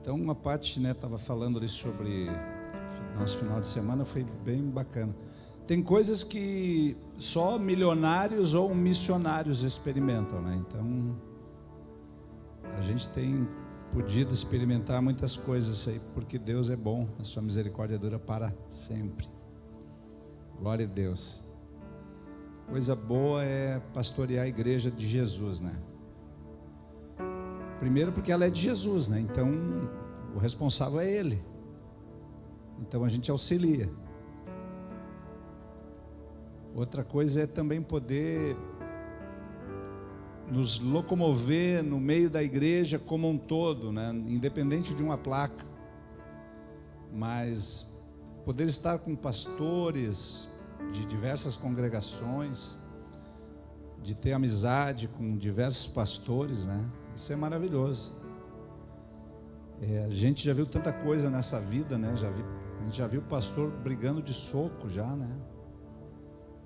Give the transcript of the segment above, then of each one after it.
Então a Paty, né, estava falando ali sobre nosso final de semana, foi bem bacana. Tem coisas que só milionários ou missionários experimentam, né? Então a gente tem podido experimentar muitas coisas aí, porque Deus é bom, a sua misericórdia dura para sempre. Glória a Deus. Coisa boa é pastorear a igreja de Jesus, né? Primeiro porque ela é de Jesus, né? Então o responsável é Ele. Então a gente auxilia. Outra coisa é também poder nos locomover no meio da igreja como um todo, né? Independente de uma placa, mas poder estar com pastores de diversas congregações, de ter amizade com diversos pastores, né? Isso é maravilhoso. A gente já viu tanta coisa nessa vida, né? A gente já viu pastor brigando de soco já, né?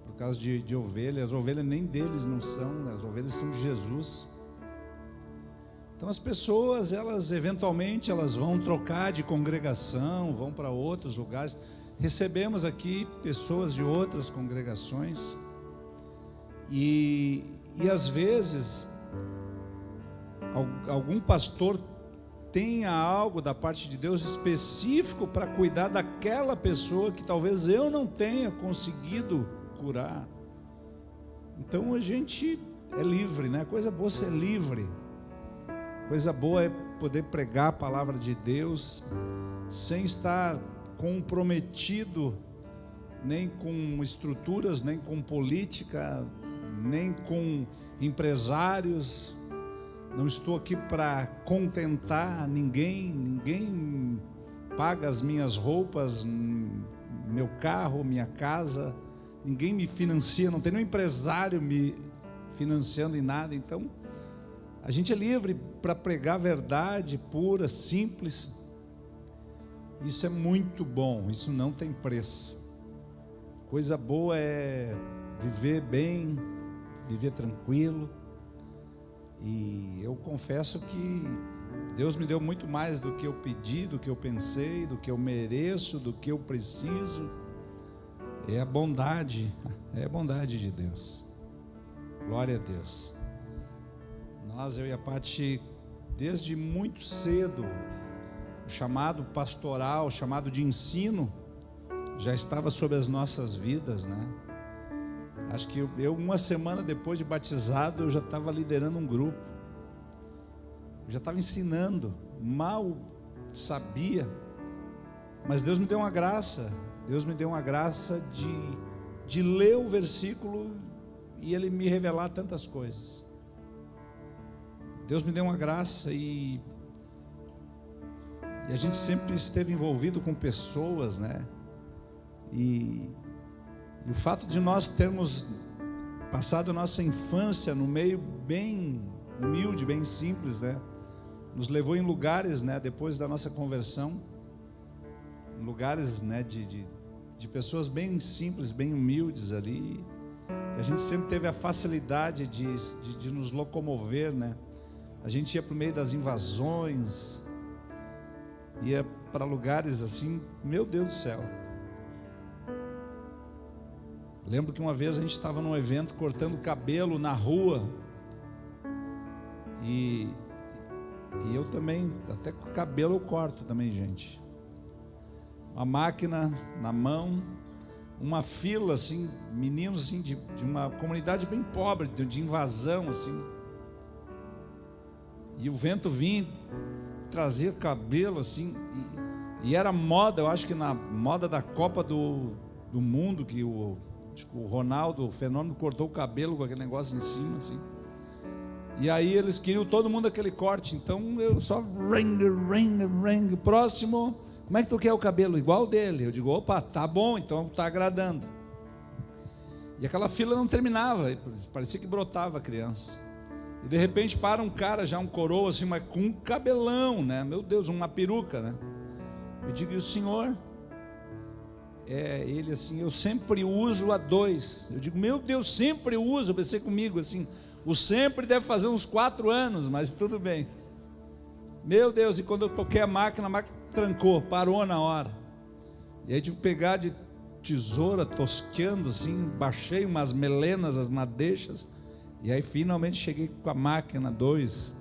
Por causa de ovelhas. As ovelhas nem deles não são, né? As ovelhas são de Jesus. Então as pessoas, elas eventualmente elas vão trocar de congregação, vão para outros lugares. Recebemos aqui pessoas de outras congregações e às vezes algum pastor tenha algo da parte de Deus específico para cuidar daquela pessoa que talvez eu não tenha conseguido curar. Então a gente é livre, né? Coisa boa ser livre. Coisa boa é poder pregar a palavra de Deus sem estar comprometido nem com estruturas, nem com política, nem com empresários. Não estou aqui para contentar ninguém paga as minhas roupas, meu carro, minha casa, ninguém me financia, não tem nenhum empresário me financiando em nada. Então a gente é livre para pregar a verdade pura, simples. Isso é muito bom, isso não tem preço. Coisa boa é viver bem, viver tranquilo. E eu confesso que Deus me deu muito mais do que eu pedi, do que eu pensei, do que eu mereço, do que eu preciso. É a bondade de Deus. Glória a Deus. Eu e a Paty, desde muito cedo, o chamado pastoral, o chamado de ensino, já estava sobre as nossas vidas, né? Acho que eu uma semana depois de batizado, eu já estava liderando um grupo, eu já estava ensinando, mal sabia, mas Deus me deu uma graça, de ler o versículo e Ele me revelar tantas coisas. Deus me deu uma graça e a gente sempre esteve envolvido com pessoas, né? E o fato de nós termos passado a nossa infância no meio bem humilde, bem simples, né? Nos levou em lugares, né? Depois da nossa conversão, em lugares, né? De pessoas bem simples, bem humildes ali. E a gente sempre teve a facilidade de nos locomover, né? A gente ia para o meio das invasões, ia para lugares assim, meu Deus do céu. Lembro que uma vez a gente estava num evento cortando cabelo na rua, e eu também, até com o cabelo eu corto também, gente. Uma máquina na mão, uma fila assim, meninos assim de uma comunidade bem pobre, de invasão assim. E o vento vinha, trazia cabelo assim, e era moda, eu acho que na moda da Copa do Mundo, que o Ronaldo, o Fenômeno, cortou o cabelo com aquele negócio em cima assim. E aí eles queriam todo mundo aquele corte, então eu só ring, próximo, como é que tu quer o cabelo? Igual dele. Eu digo, opa, tá bom, então tá agradando. E aquela fila não terminava, parecia que brotava a criança. E de repente para um cara, já um coroa assim, mas com um cabelão, né? Meu Deus, uma peruca, né? Eu digo, e o senhor? Ele assim, eu sempre uso a 2. Eu digo, meu Deus, sempre uso. Eu pensei comigo assim, o sempre deve fazer uns 4 anos, mas tudo bem. Meu Deus, e quando eu toquei a máquina trancou, parou na hora. E aí tive que pegar de tesoura, tosqueando assim, baixei umas melenas, as madeixas, e aí finalmente cheguei com a máquina 2.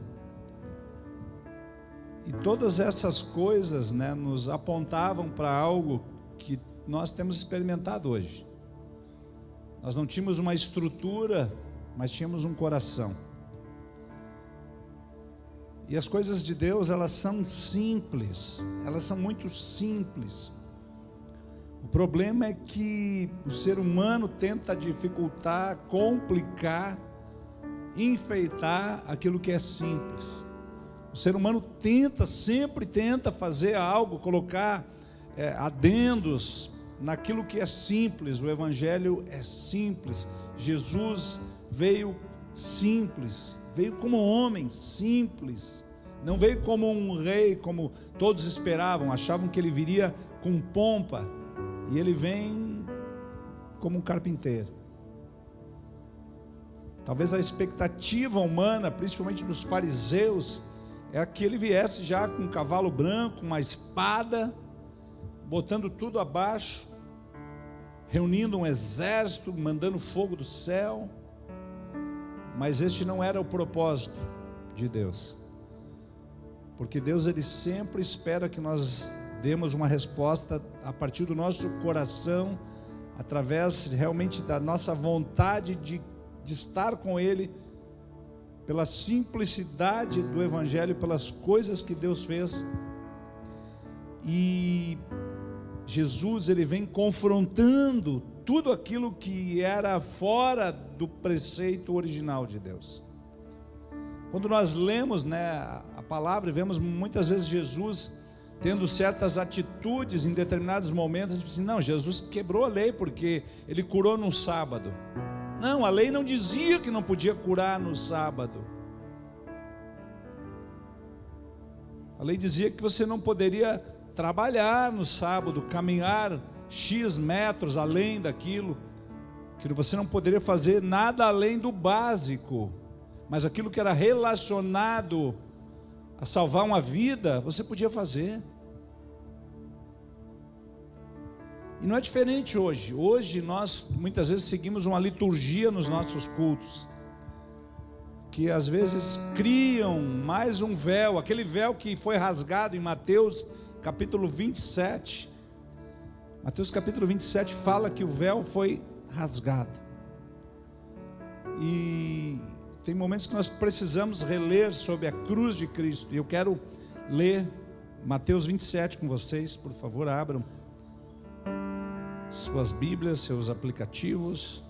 E todas essas coisas, né, nos apontavam para algo que nós temos experimentado hoje. Nós não tínhamos uma estrutura, mas tínhamos um coração. E as coisas de Deus, elas são simples, elas são muito simples. O problema é que o ser humano tenta dificultar, complicar, enfeitar aquilo que é simples. O ser humano sempre tenta fazer algo, colocar adendos naquilo que é simples. O Evangelho é simples. Jesus veio simples, veio como homem simples, não veio como um rei, como todos esperavam, achavam que ele viria com pompa, e ele vem como um carpinteiro. Talvez a expectativa humana, principalmente dos fariseus, é que ele viesse já com um cavalo branco, uma espada, botando tudo abaixo, reunindo um exército, mandando fogo do céu. Mas este não era o propósito de Deus, porque Deus, ele sempre espera que nós demos uma resposta a partir do nosso coração, através realmente da nossa vontade de estar com Ele, pela simplicidade do Evangelho, pelas coisas que Deus fez. E Jesus, ele vem confrontando tudo aquilo que era fora do preceito original de Deus. Quando nós lemos, né, a palavra, vemos muitas vezes Jesus tendo certas atitudes em determinados momentos. A gente diz assim, não, Jesus quebrou a lei porque ele curou no sábado. Não, a lei não dizia que não podia curar no sábado. A lei dizia que você não poderia trabalhar no sábado, caminhar X metros além daquilo, que você não poderia fazer nada além do básico, mas aquilo que era relacionado a salvar uma vida, você podia fazer. E não é diferente hoje. Hoje nós muitas vezes seguimos uma liturgia nos nossos cultos, que às vezes criam mais um véu, aquele véu que foi rasgado em Mateus capítulo 27. Mateus capítulo 27 fala que o véu foi rasgado. E tem momentos que nós precisamos reler sobre a cruz de Cristo. E eu quero ler Mateus 27 com vocês. Por favor, abram suas Bíblias, seus aplicativos,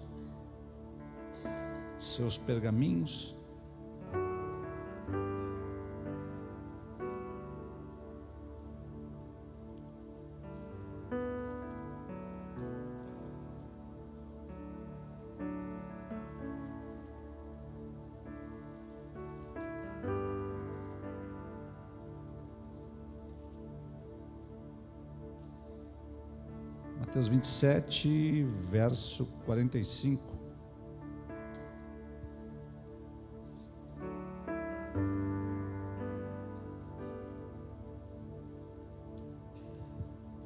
seus pergaminhos. Mateus 27, verso 45.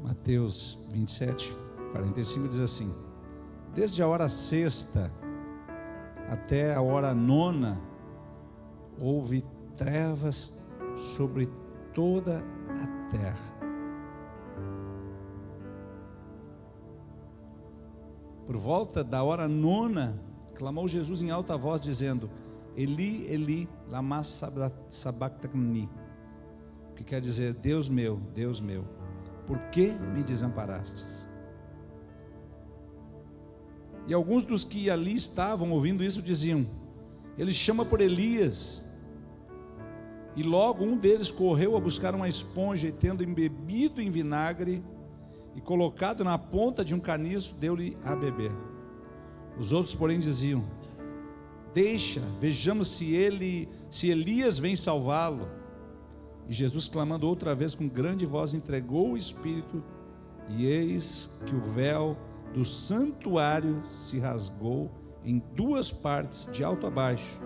Mateus 27, 45 diz assim: desde a hora sexta até a hora nona, houve trevas sobre toda a terra. Por volta da hora nona, clamou Jesus em alta voz, dizendo: Eli, Eli, lama sabachthani, que quer dizer: Deus meu, por que me desamparastes? E alguns dos que ali estavam ouvindo isso diziam: ele chama por Elias. E logo um deles correu a buscar uma esponja, e tendo embebido em vinagre e colocado na ponta de um caniço, deu-lhe a beber. Os outros, porém, diziam: deixa, vejamos se Elias vem salvá-lo. E Jesus, clamando outra vez com grande voz, entregou o Espírito, e eis que o véu do santuário se rasgou em duas partes, de alto a baixo.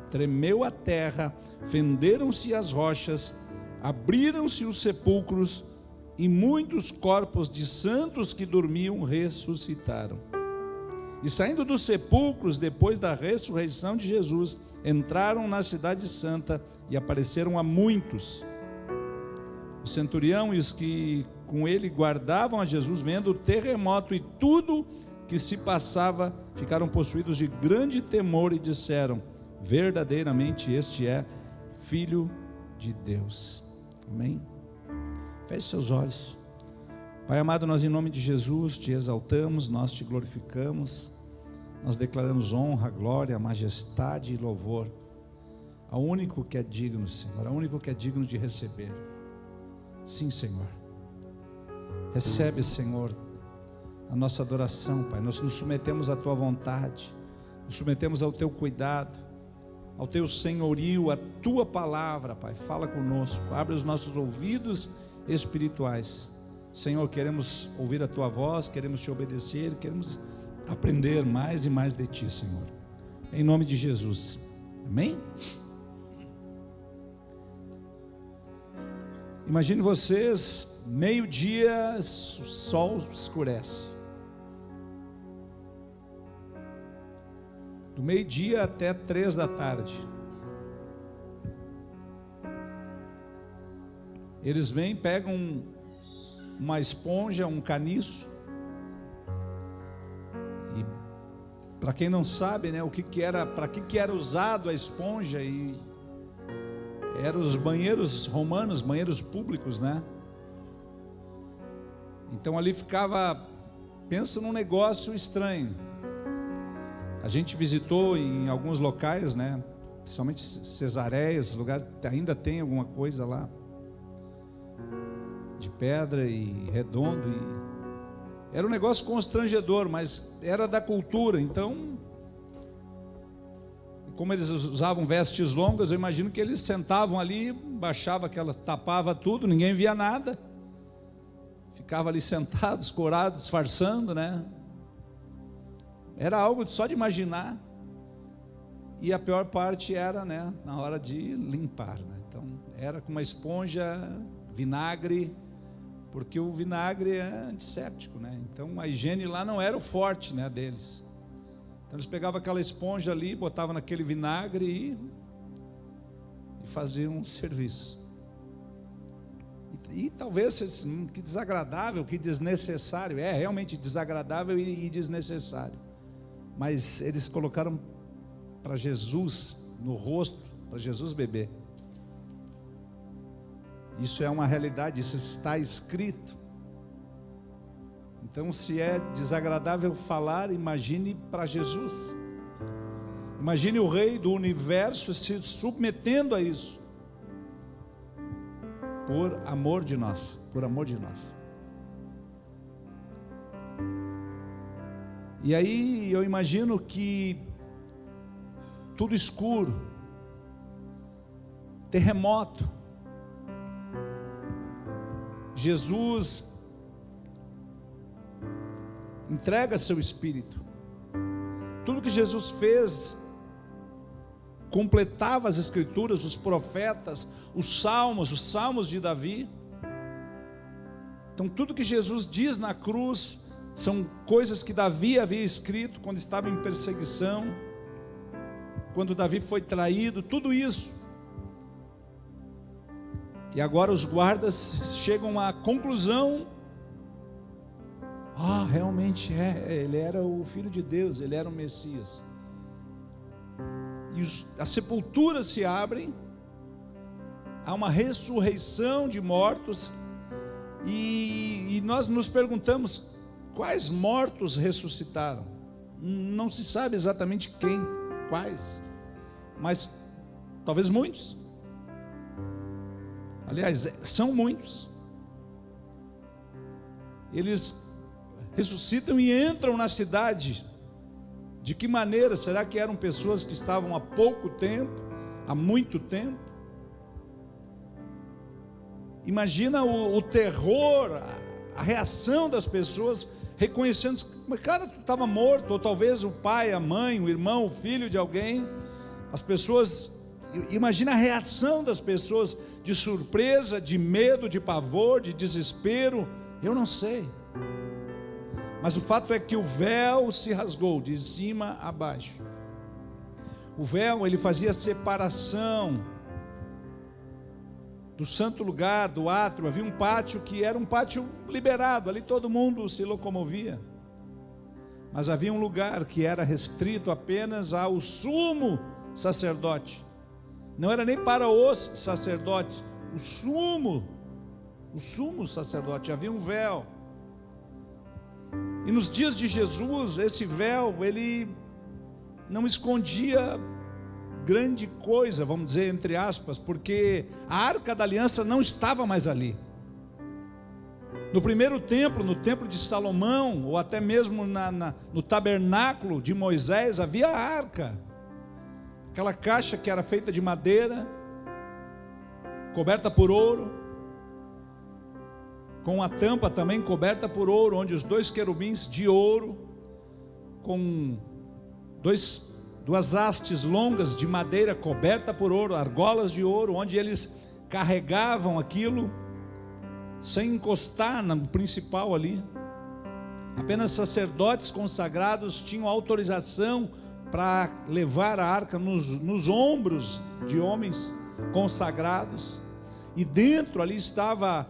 Tremeu a terra, fenderam-se as rochas, abriram-se os sepulcros e muitos corpos de santos que dormiam ressuscitaram. E saindo dos sepulcros, depois da ressurreição de Jesus, entraram na cidade santa e apareceram a muitos. O centurião e os que com ele guardavam a Jesus, vendo o terremoto e tudo que se passava, ficaram possuídos de grande temor e disseram: verdadeiramente este é Filho de Deus. Amém? Feche seus olhos. Pai amado, nós em nome de Jesus te exaltamos, nós te glorificamos, nós declaramos honra, glória, majestade e louvor ao único que é digno, Senhor, ao único que é digno de receber. Sim, Senhor. Recebe, Senhor, a nossa adoração, Pai. Nós nos submetemos à tua vontade, nos submetemos ao teu cuidado, ao teu senhorio, à tua palavra, Pai. Fala conosco, abre os nossos ouvidos espirituais. Senhor, queremos ouvir a tua voz, queremos te obedecer, queremos aprender mais e mais de ti, Senhor. Em nome de Jesus. Amém? Imagine vocês, meio-dia, o sol escurece. Do meio-dia até 3 da tarde. Eles vêm, pegam uma esponja, um caniço. E para quem não sabe, né, para que era usado a esponja, e eram os banheiros romanos, banheiros públicos, né? Então ali ficava, pensa num negócio estranho. A gente visitou em alguns locais, né? Principalmente Cesareias, lugares ainda tem alguma coisa lá de pedra e redondo, e era um negócio constrangedor, mas era da cultura. Então, como eles usavam vestes longas, eu imagino que eles sentavam ali, baixava aquela, tapava tudo, ninguém via nada, ficava ali sentados, corados, disfarçando, né? Era algo só de imaginar. E a pior parte era, né, na hora de limpar, né? Então era com uma esponja, vinagre, porque o vinagre é antisséptico, né? Então a higiene lá não era o forte, né, deles. Então eles pegavam aquela esponja ali, botavam naquele vinagre e faziam um serviço. E talvez, que desagradável, que desnecessário. É realmente desagradável e desnecessário. Mas eles colocaram para Jesus no rosto, para Jesus beber. Isso é uma realidade, isso está escrito. Então, se é desagradável falar, imagine para Jesus. Imagine o Rei do universo se submetendo a isso, por amor de nós, por amor de nós. E aí eu imagino que tudo escuro, terremoto, Jesus entrega seu espírito. Tudo que Jesus fez completava as escrituras, os profetas, os salmos de Davi. Então tudo que Jesus diz na cruz são coisas que Davi havia escrito quando estava em perseguição, quando Davi foi traído, tudo isso. E agora os guardas chegam à conclusão: realmente ele era o Filho de Deus, ele era o Messias. E as sepulturas se abrem, há uma ressurreição de mortos, e nós nos perguntamos: quais mortos ressuscitaram? Não se sabe exatamente quais, mas talvez muitos. Aliás, são muitos. Eles ressuscitam e entram na cidade. De que maneira? Será que eram pessoas que estavam há pouco tempo, há muito tempo? Imagina o terror, a reação das pessoas, reconhecendo: mas cara, tu estava morto. Ou talvez o pai, a mãe, o irmão, o filho de alguém. As pessoas Imagina a reação das pessoas, de surpresa, de medo, de pavor, de desespero. Eu não sei. Mas o fato é que o véu se rasgou de cima a baixo. O véu, ele fazia separação do santo lugar, do átrio. Havia um pátio que era um pátio liberado, ali todo mundo se locomovia. Mas havia um lugar que era restrito apenas ao sumo sacerdote. Não era nem para os sacerdotes, o sumo sacerdote. Havia um véu. E nos dias de Jesus, esse véu, ele não escondia grande coisa, vamos dizer, entre aspas, porque a Arca da Aliança não estava mais ali. No primeiro templo, no templo de Salomão, ou até mesmo no tabernáculo de Moisés, havia a arca, aquela caixa que era feita de madeira, coberta por ouro, com a tampa também coberta por ouro, onde os 2 querubins de ouro, com duas hastes longas de madeira coberta por ouro, argolas de ouro, onde eles carregavam aquilo, sem encostar no principal ali. Apenas sacerdotes consagrados tinham autorização para levar a arca nos ombros de homens consagrados. E dentro ali estava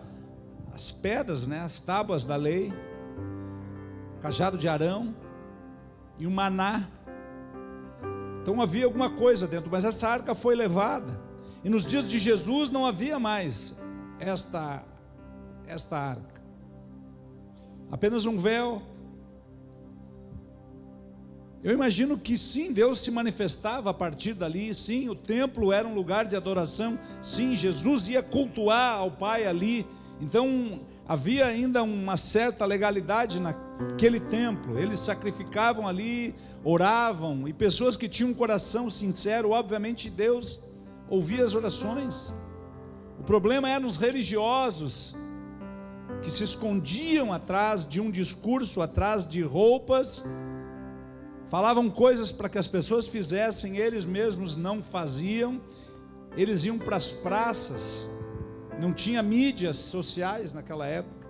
as pedras, as tábuas da lei, cajado de Arão e o maná. Então havia alguma coisa dentro, mas essa arca foi levada. E nos dias de Jesus não havia mais esta arca, apenas um véu. Eu imagino que sim, Deus se manifestava a partir dali, sim, o templo era um lugar de adoração, sim, Jesus ia cultuar ao Pai ali. Então havia ainda uma certa legalidade naquele templo, eles sacrificavam ali, oravam, e pessoas que tinham um coração sincero, obviamente Deus ouvia as orações. O problema era nos religiosos, que se escondiam atrás de um discurso, atrás de roupas, falavam coisas para que as pessoas fizessem, eles mesmos não faziam. Eles iam para as praças, não tinha mídias sociais naquela época,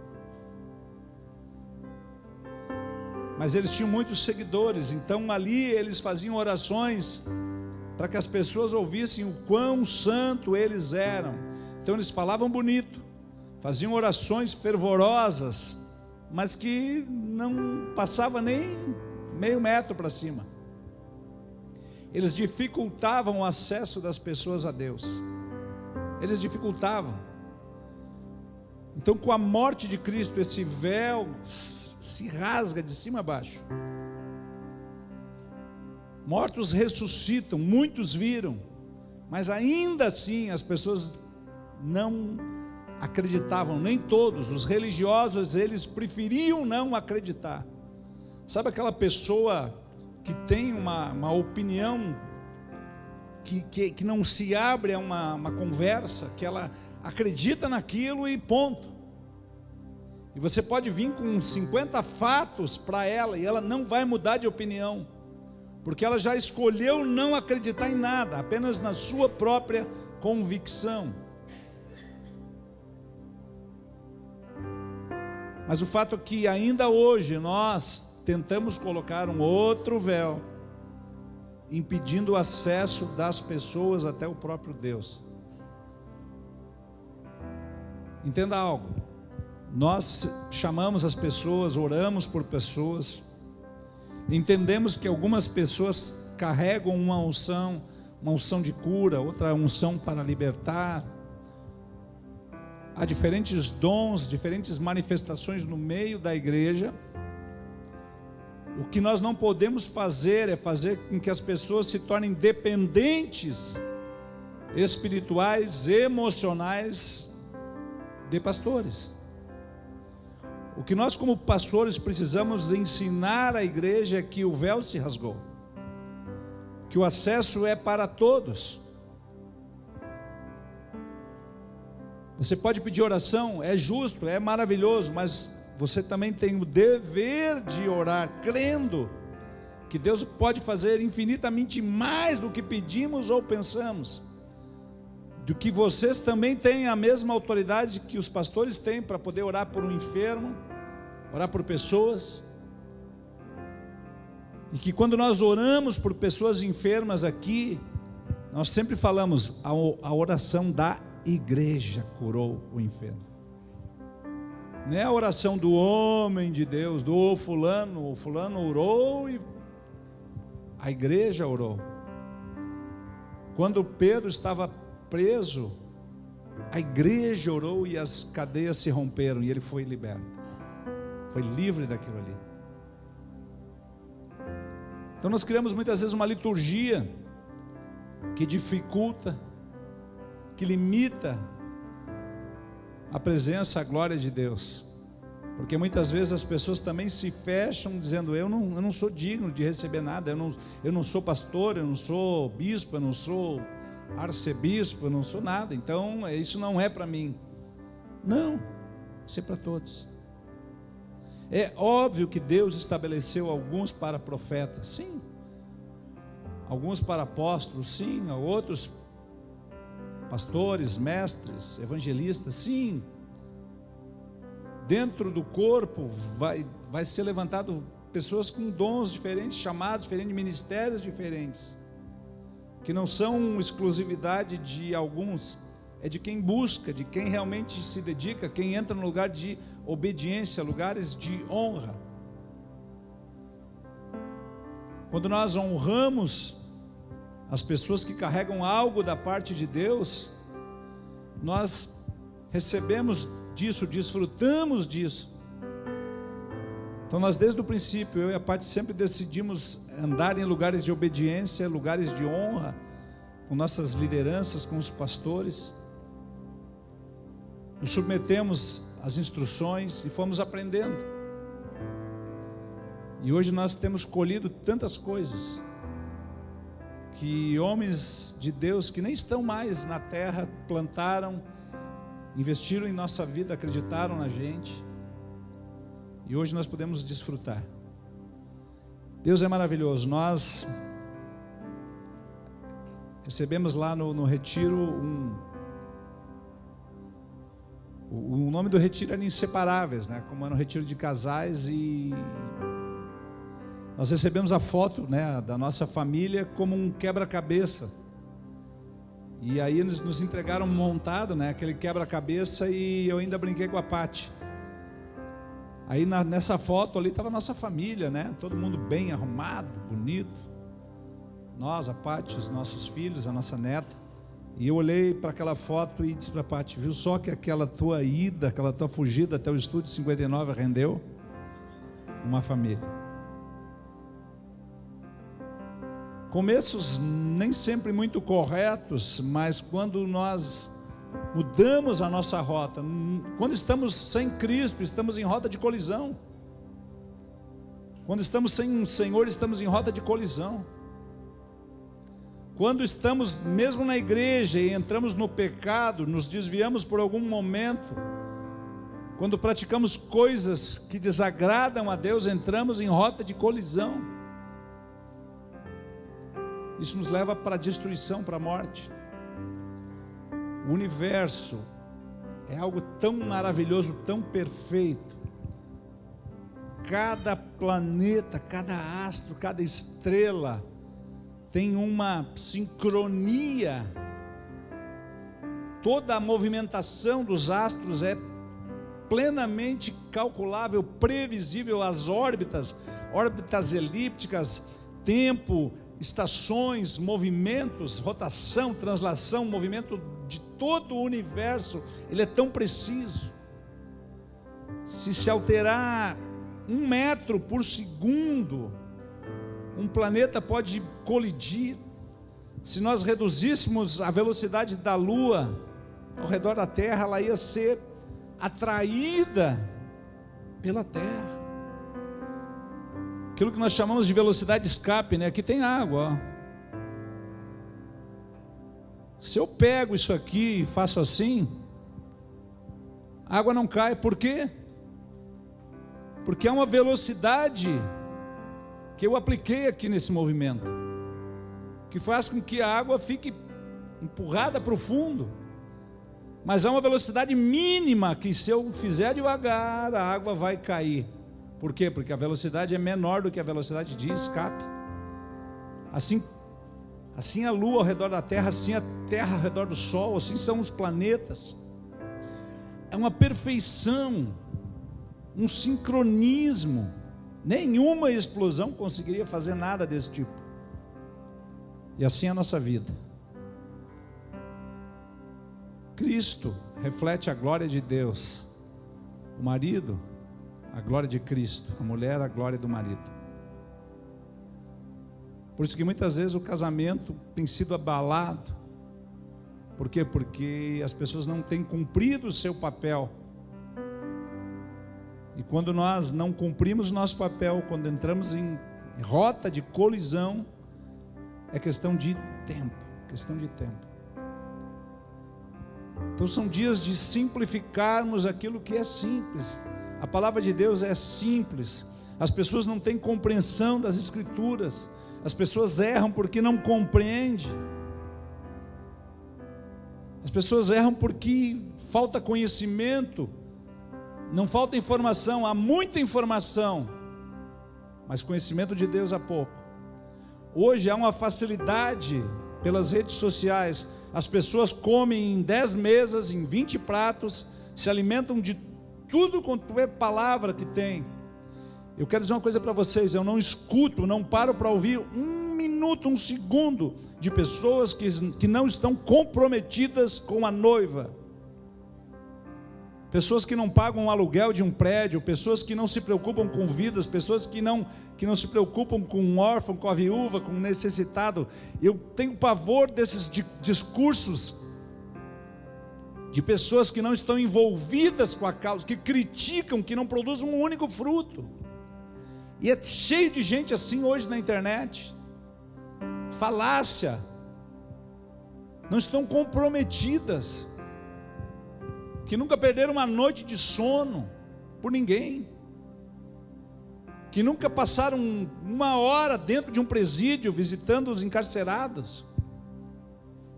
mas eles tinham muitos seguidores, então ali eles faziam orações para que as pessoas ouvissem o quão santo eles eram. Então eles falavam bonito, faziam orações fervorosas, mas que não passava nem meio metro para cima. Eles dificultavam o acesso das pessoas a Deus. Eles dificultavam. Então, com a morte de Cristo, esse véu se rasga de cima a baixo. Mortos ressuscitam, muitos viram, mas ainda assim as pessoas não acreditavam, nem todos. Os religiosos, eles preferiam não acreditar. Sabe aquela pessoa que tem uma opinião que não se abre a uma conversa, que ela acredita naquilo e ponto. E você pode vir com 50 fatos para ela e ela não vai mudar de opinião, porque ela já escolheu não acreditar em nada, apenas na sua própria convicção. Mas o fato é que ainda hoje nós tentamos colocar um outro véu, impedindo o acesso das pessoas até o próprio Deus. Entenda algo, nós chamamos as pessoas, oramos por pessoas, entendemos que algumas pessoas carregam uma unção de cura, outra unção para libertar. Há diferentes dons, diferentes manifestações no meio da igreja. O que nós não podemos fazer é fazer com que as pessoas se tornem dependentes espirituais, emocionais de pastores. O que nós como pastores precisamos ensinar à igreja é que o véu se rasgou, que o acesso é para todos. Você pode pedir oração, é justo, é maravilhoso, mas você também tem o dever de orar, crendo que Deus pode fazer infinitamente mais do que pedimos ou pensamos. do que vocês também têm a mesma autoridade que os pastores têm para poder orar por um enfermo, orar por pessoas. E que quando nós oramos por pessoas enfermas aqui, nós sempre falamos, a oração da igreja curou o enfermo. Não é a oração do homem de Deus, do fulano, o fulano orou e a igreja orou. Quando Pedro estava preso, a igreja orou e as cadeias se romperam e ele foi liberto, foi livre daquilo ali. Então nós criamos muitas vezes uma liturgia que dificulta, que limita a presença, a glória de Deus, porque muitas vezes as pessoas também se fecham dizendo, eu não sou digno de receber nada, eu não sou pastor, eu não sou bispo, eu não sou arcebispo, eu não sou nada, então isso não é para mim. Não, isso é para todos. É óbvio que Deus estabeleceu alguns para profetas, sim, alguns para apóstolos, sim, outros pastores, mestres, evangelistas, sim. Dentro do corpo vai ser levantado pessoas com dons diferentes, chamados diferentes, ministérios diferentes, que não são exclusividade de alguns, é de quem busca, de quem realmente se dedica, quem entra no lugar de obediência, lugares de honra. Quando nós honramos as pessoas que carregam algo da parte de Deus, nós recebemos disso, desfrutamos disso. Então nós desde o princípio, eu e a Paty sempre decidimos andar em lugares de obediência, lugares de honra, com nossas lideranças, com os pastores. Nos submetemos às instruções e fomos aprendendo. E hoje nós temos colhido tantas coisas, que homens de Deus que nem estão mais na terra, plantaram, investiram em nossa vida, acreditaram na gente, e hoje nós podemos desfrutar. Deus é maravilhoso. Nós recebemos lá no retiro o nome do retiro era Inseparáveis, né? Como era um retiro de casais, e nós recebemos a foto, né, da nossa família como um quebra-cabeça. E aí eles nos entregaram montado, né, aquele quebra-cabeça, e eu ainda brinquei com a Paty. Aí nessa foto ali estava a nossa família, né? Todo mundo bem arrumado, bonito. Nós, a Paty, os nossos filhos, a nossa neta. E eu olhei para aquela foto e disse para a Paty, viu só que aquela tua ida, aquela tua fugida até o Estúdio 59 rendeu uma família. Começos nem sempre muito corretos, mas quando nós mudamos a nossa rota, quando estamos sem Cristo, estamos em rota de colisão. Quando estamos sem o Senhor, estamos em rota de colisão. Quando estamos mesmo na igreja e entramos no pecado, nos desviamos por algum momento, quando praticamos coisas que desagradam a Deus, entramos em rota de colisão. Isso nos leva para a destruição, para a morte. O universo é algo tão maravilhoso, tão perfeito. Cada planeta, cada astro, cada estrela tem uma sincronia. Toda a movimentação dos astros é plenamente calculável, previsível. As órbitas elípticas, tempo, estações, movimentos, rotação, translação, movimento de todo o universo, ele é tão preciso. Se alterar 1 metro por segundo, um planeta pode colidir. Se nós reduzíssemos a velocidade da Lua ao redor da Terra, ela ia ser atraída pela Terra. Aquilo que nós chamamos de velocidade de escape, né? Aqui tem água, ó. Se eu pego isso aqui e faço assim, a água não cai. Por quê? Porque é uma velocidade que eu apliquei aqui nesse movimento, que faz com que a água fique empurrada para o fundo. Mas há uma velocidade mínima que, se eu fizer devagar, a água vai cair. Por quê? Porque a velocidade é menor do que a velocidade de escape. Assim a Lua ao redor da Terra, assim a Terra ao redor do Sol, assim são os planetas. É uma perfeição, um sincronismo. Nenhuma explosão conseguiria fazer nada desse tipo. E assim é a nossa vida. Cristo reflete a glória de Deus. O marido, a glória de Cristo. A mulher, a glória do marido. Por isso que muitas vezes o casamento tem sido abalado. Por quê? Porque as pessoas não têm cumprido o seu papel. E quando nós não cumprimos o nosso papel, quando entramos em rota de colisão, é questão de tempo. Questão de tempo. Então são dias de simplificarmos aquilo que é simples. A palavra de Deus é simples. As pessoas não têm compreensão das Escrituras. As pessoas erram porque não compreendem. As pessoas erram porque falta conhecimento. Não falta informação, há muita informação, mas conhecimento de Deus há pouco. Hoje há uma facilidade pelas redes sociais. As pessoas comem em 10 mesas, em 20 pratos, se alimentam de tudo quanto é palavra que tem. Eu quero dizer uma coisa para vocês: eu não escuto, não paro para ouvir um minuto, um segundo de pessoas que não estão comprometidas com a noiva. Pessoas que não pagam o aluguel de um prédio, pessoas que não se preocupam com vidas, pessoas que não se preocupam com um órfão, com a viúva, com o necessitado. Eu tenho pavor desses discursos de pessoas que não estão envolvidas com a causa, que criticam, que não produzem um único fruto. E é cheio de gente assim hoje na internet. Falácia. Não estão comprometidas. Que nunca perderam uma noite de sono por ninguém. Que nunca passaram uma hora dentro de um presídio visitando os encarcerados.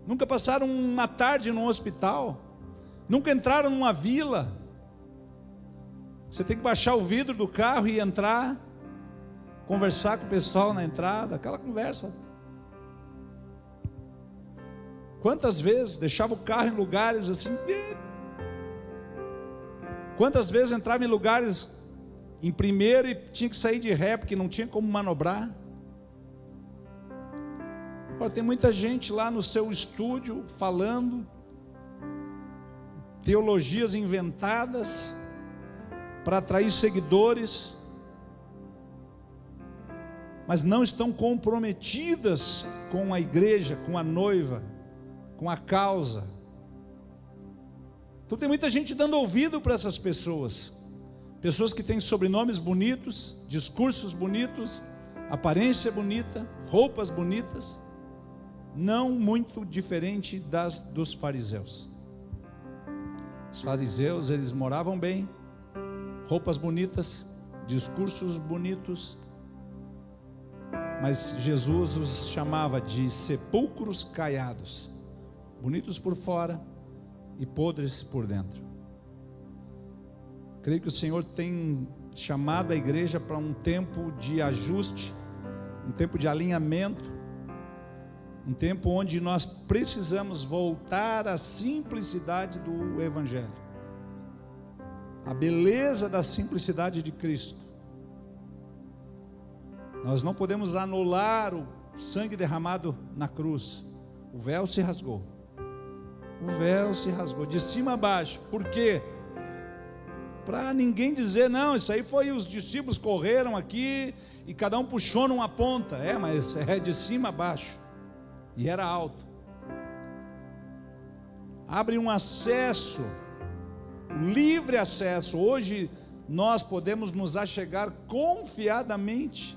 Nunca passaram uma tarde num hospital. Nunca entraram numa vila. Você tem que baixar o vidro do carro e entrar, conversar com o pessoal na entrada, aquela conversa. Quantas vezes deixava o carro em lugares assim? Quantas vezes entrava em lugares em primeiro e tinha que sair de ré porque não tinha como manobrar? Agora tem muita gente lá no seu estúdio falando teologias inventadas para atrair seguidores, mas não estão comprometidas com a igreja, com a noiva, com a causa. Então tem muita gente dando ouvido para essas pessoas. Pessoas que têm sobrenomes bonitos, discursos bonitos, aparência bonita, roupas bonitas, não muito diferente dos fariseus. Os fariseus, eles moravam bem, roupas bonitas, discursos bonitos, mas Jesus os chamava de sepulcros caiados, bonitos por fora e podres por dentro. Creio que o Senhor tem chamado a igreja para um tempo de ajuste, um tempo de alinhamento, um tempo onde nós precisamos voltar à simplicidade do Evangelho, a beleza da simplicidade de Cristo. Nós não podemos anular o sangue derramado na cruz. O véu se rasgou. O véu se rasgou de cima a baixo. Por quê? Para ninguém dizer, não, isso aí foi os discípulos correram aqui e cada um puxou numa ponta. Mas é de cima a baixo. E era alto. Abre um acesso, um livre acesso. Hoje nós podemos nos achegar confiadamente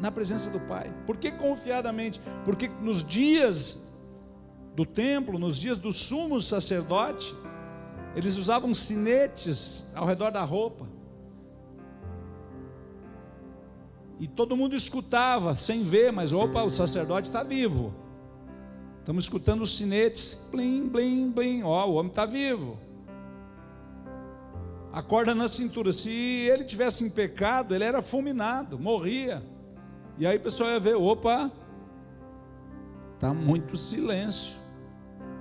na presença do Pai. Por que confiadamente? Porque nos dias do templo, nos dias do sumo sacerdote, eles usavam sinetes ao redor da roupa, e todo mundo escutava sem ver, mas opa, o sacerdote está vivo, Estamos escutando os sinetes, blim, blim, blim. Ó, o homem está vivo. A corda na cintura. Se ele tivesse em pecado, ele era fulminado, morria. E aí o pessoal ia ver, opa, está muito silêncio.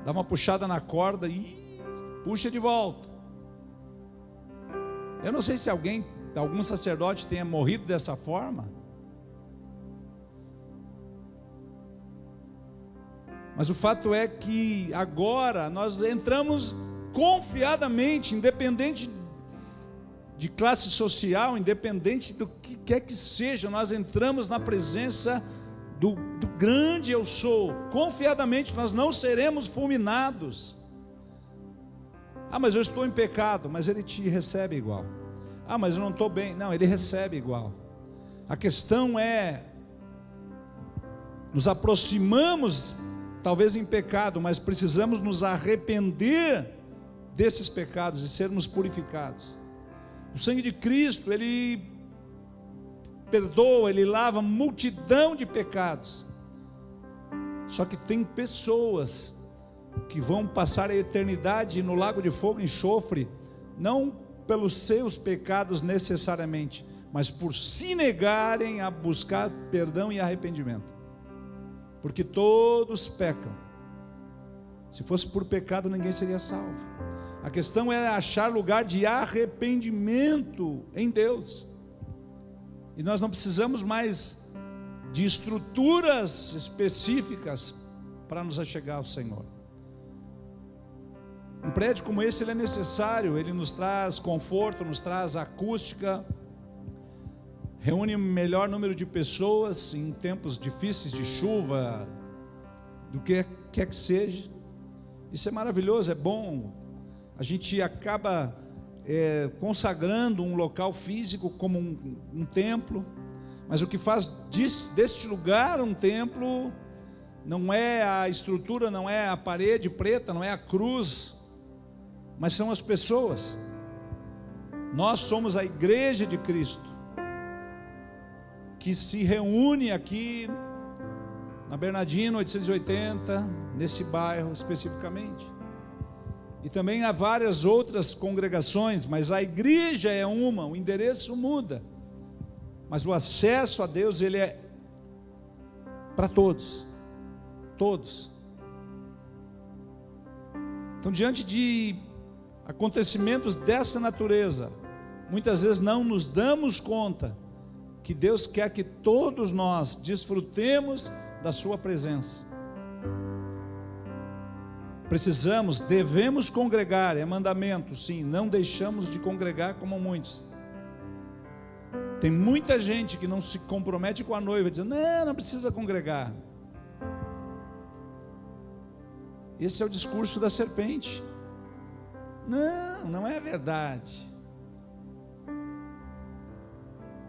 Dá uma puxada na corda e puxa de volta. Eu não sei se algum sacerdote tenha morrido dessa forma. Mas o fato é que agora nós entramos confiadamente, independente de classe social, independente do que quer que seja, nós entramos na presença do grande eu sou. Confiadamente nós não seremos fulminados. Ah, mas eu estou em pecado. Mas ele te recebe igual. Ah, mas eu não estou bem. Não, ele recebe igual. A questão é, nos aproximamos talvez em pecado, mas precisamos nos arrepender desses pecados e sermos purificados. O sangue de Cristo, ele perdoa, ele lava multidão de pecados. Só que tem pessoas que vão passar a eternidade no lago de fogo e enxofre, não pelos seus pecados necessariamente, mas por se negarem a buscar perdão e arrependimento. Porque todos pecam. Se fosse por pecado, ninguém seria salvo. A questão é achar lugar de arrependimento em Deus. E nós não precisamos mais de estruturas específicas para nos achegar ao Senhor. Um prédio como esse, ele é necessário, ele nos traz conforto, nos traz acústica, reúne o melhor número de pessoas em tempos difíceis de chuva, do que quer que seja. Isso é maravilhoso, é bom. A gente acaba consagrando um local físico como um templo, mas o que faz deste lugar um templo não é a estrutura, não é a parede preta, não é a cruz, mas são as pessoas. Nós somos a igreja de Cristo, que se reúne aqui na Bernardino 880, nesse bairro especificamente. E também há várias outras congregações, mas a igreja é uma, o endereço muda. Mas o acesso a Deus, ele é para todos. Todos. Então, diante de acontecimentos dessa natureza, muitas vezes não nos damos conta que Deus quer que todos nós desfrutemos da sua presença. Precisamos, devemos congregar, é mandamento, sim, não deixamos de congregar como muitos. Tem muita gente que não se compromete com a noiva, dizendo, não precisa congregar. Esse é o discurso da serpente. Não é verdade.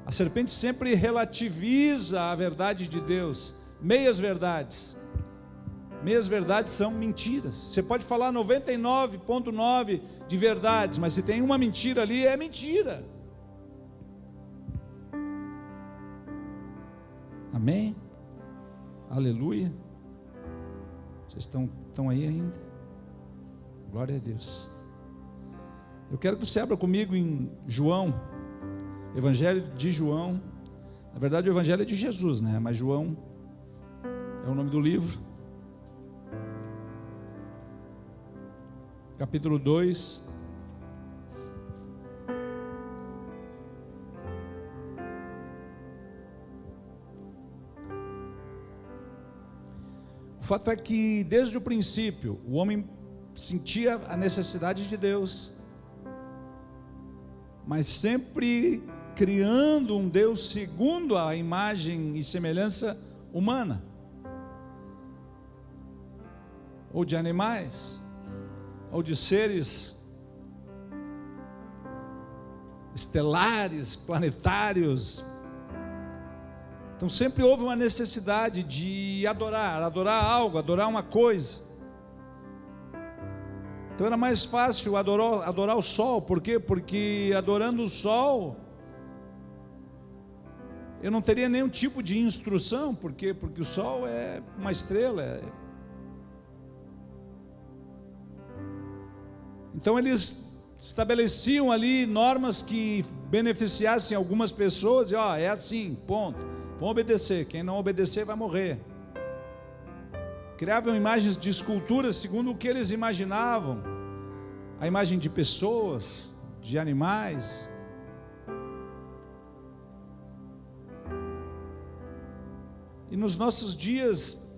A serpente sempre relativiza a verdade de Deus, meias verdades. Meias verdades são mentiras. Você pode falar 99,9 de verdades, mas se tem uma mentira ali, é mentira. Amém? Aleluia. Vocês estão aí ainda? Glória a Deus. Eu quero que você abra comigo em João, Evangelho de João. Na verdade o Evangelho é de Jesus, né? Mas João é o nome do livro. Capítulo 2. O fato é que desde o princípio o homem sentia a necessidade de Deus, mas sempre criando um Deus segundo a imagem e semelhança humana, ou de animais, ou de seres estelares, planetários. Então sempre houve uma necessidade de adorar algo, adorar uma coisa. Então era mais fácil adorar o sol. Por quê? Porque adorando o sol, eu não teria nenhum tipo de instrução. Por quê? Porque o sol é uma estrela, Então eles estabeleciam ali normas que beneficiassem algumas pessoas, e é assim, ponto, vão obedecer, quem não obedecer vai morrer. Criavam imagens de esculturas segundo o que eles imaginavam, a imagem de pessoas, de animais. E nos nossos dias,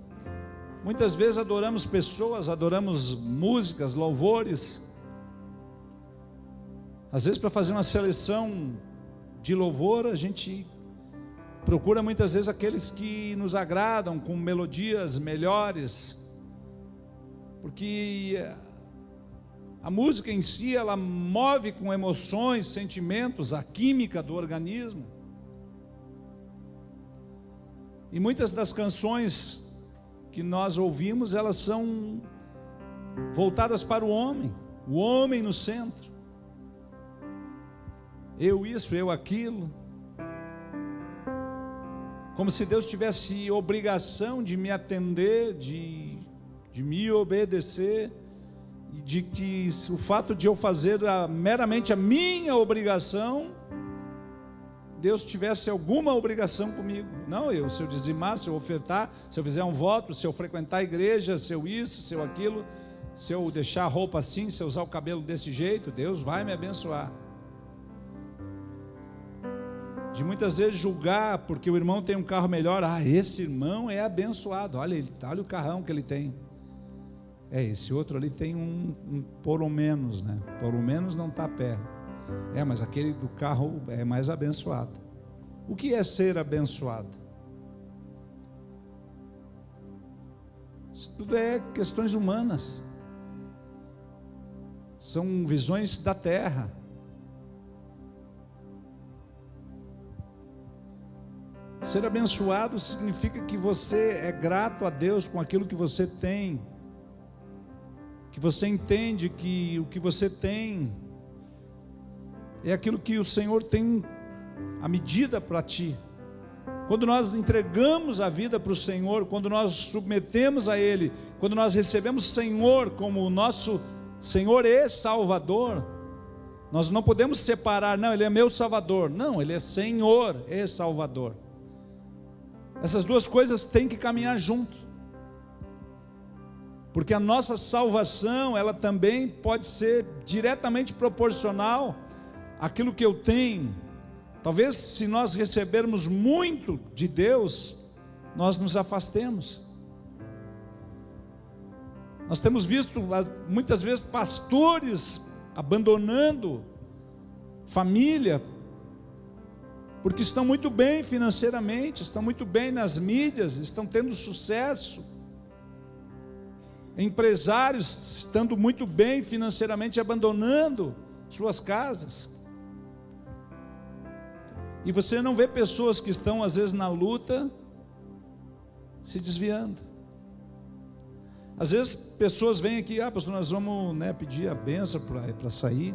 muitas vezes adoramos pessoas, adoramos músicas, louvores. Às vezes, para fazer uma seleção de louvor, a gente procura muitas vezes aqueles que nos agradam, com melodias melhores, porque a música em si, ela move com emoções, sentimentos, a química do organismo. E muitas das canções que nós ouvimos, elas são voltadas para o homem no centro. Eu isso, eu aquilo. Como se Deus tivesse obrigação de me atender, de me obedecer, e de que o fato de eu fazer meramente a minha obrigação, Deus tivesse alguma obrigação comigo. Não, se eu dizimar, se eu ofertar, se eu fizer um voto, se eu frequentar a igreja, se eu isso, se eu aquilo, se eu deixar a roupa assim, se eu usar o cabelo desse jeito, Deus vai me abençoar. De muitas vezes julgar porque o irmão tem um carro melhor, esse irmão é abençoado, olha o carrão que ele tem. Esse outro ali tem um por ou menos, né? Por ou menos não está a pé. Mas aquele do carro é mais abençoado. O que é ser abençoado? Isso tudo é questões humanas. São visões da terra. Ser abençoado significa que você é grato a Deus com aquilo que você tem, que você entende que o que você tem é aquilo que o Senhor tem a medida para ti. Quando nós entregamos a vida para o Senhor, quando nós submetemos a Ele, quando nós recebemos o Senhor como o nosso Senhor e Salvador, nós não podemos separar, não, Ele é meu Salvador, não, Ele é Senhor e Salvador. Essas duas coisas têm que caminhar junto, porque a nossa salvação, ela também pode ser diretamente proporcional àquilo que eu tenho. Talvez se nós recebermos muito de Deus, nós nos afastemos. Nós temos visto muitas vezes pastores abandonando família, porque estão muito bem financeiramente, estão muito bem nas mídias, estão tendo sucesso. Empresários estando muito bem financeiramente, abandonando suas casas. E você não vê pessoas que estão às vezes na luta se desviando. Às vezes pessoas vêm aqui, pastor, nós vamos pedir a benção para sair.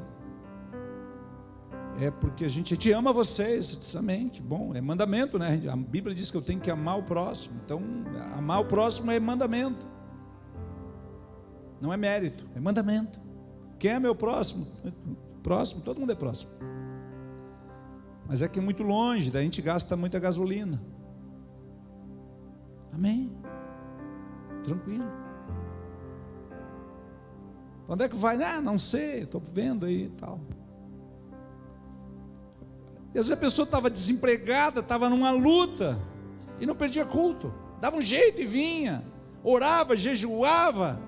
É porque a gente ama vocês. Eu disse, amém, que bom, é mandamento, né? A Bíblia diz que eu tenho que amar o próximo. Então, amar o próximo é mandamento. Não é mérito, é mandamento. Quem é meu próximo? Próximo, todo mundo é próximo. Mas é que é muito longe, daí a gente gasta muita gasolina. Amém? Tranquilo. Onde é que vai? Não sei, estou vendo aí e tal. E às vezes a pessoa estava desempregada, estava numa luta, e não perdia culto, dava um jeito e vinha, orava, jejuava.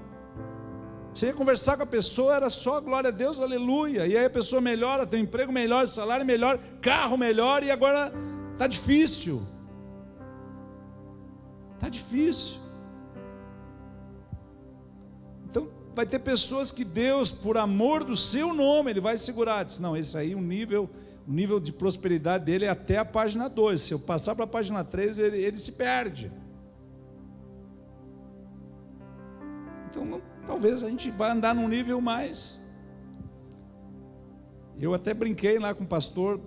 Você ia conversar com a pessoa, era só glória a Deus, aleluia. E aí a pessoa melhora, tem um emprego melhor, salário melhor, carro melhor, e agora está difícil. Está difícil. Então vai ter pessoas que Deus, por amor do seu nome, Ele vai segurar. Diz, não, esse aí, o nível de prosperidade dele é até a página 2. Se eu passar para a página 3, ele se perde. Então talvez a gente vai andar num nível mais. Eu até brinquei lá com o pastor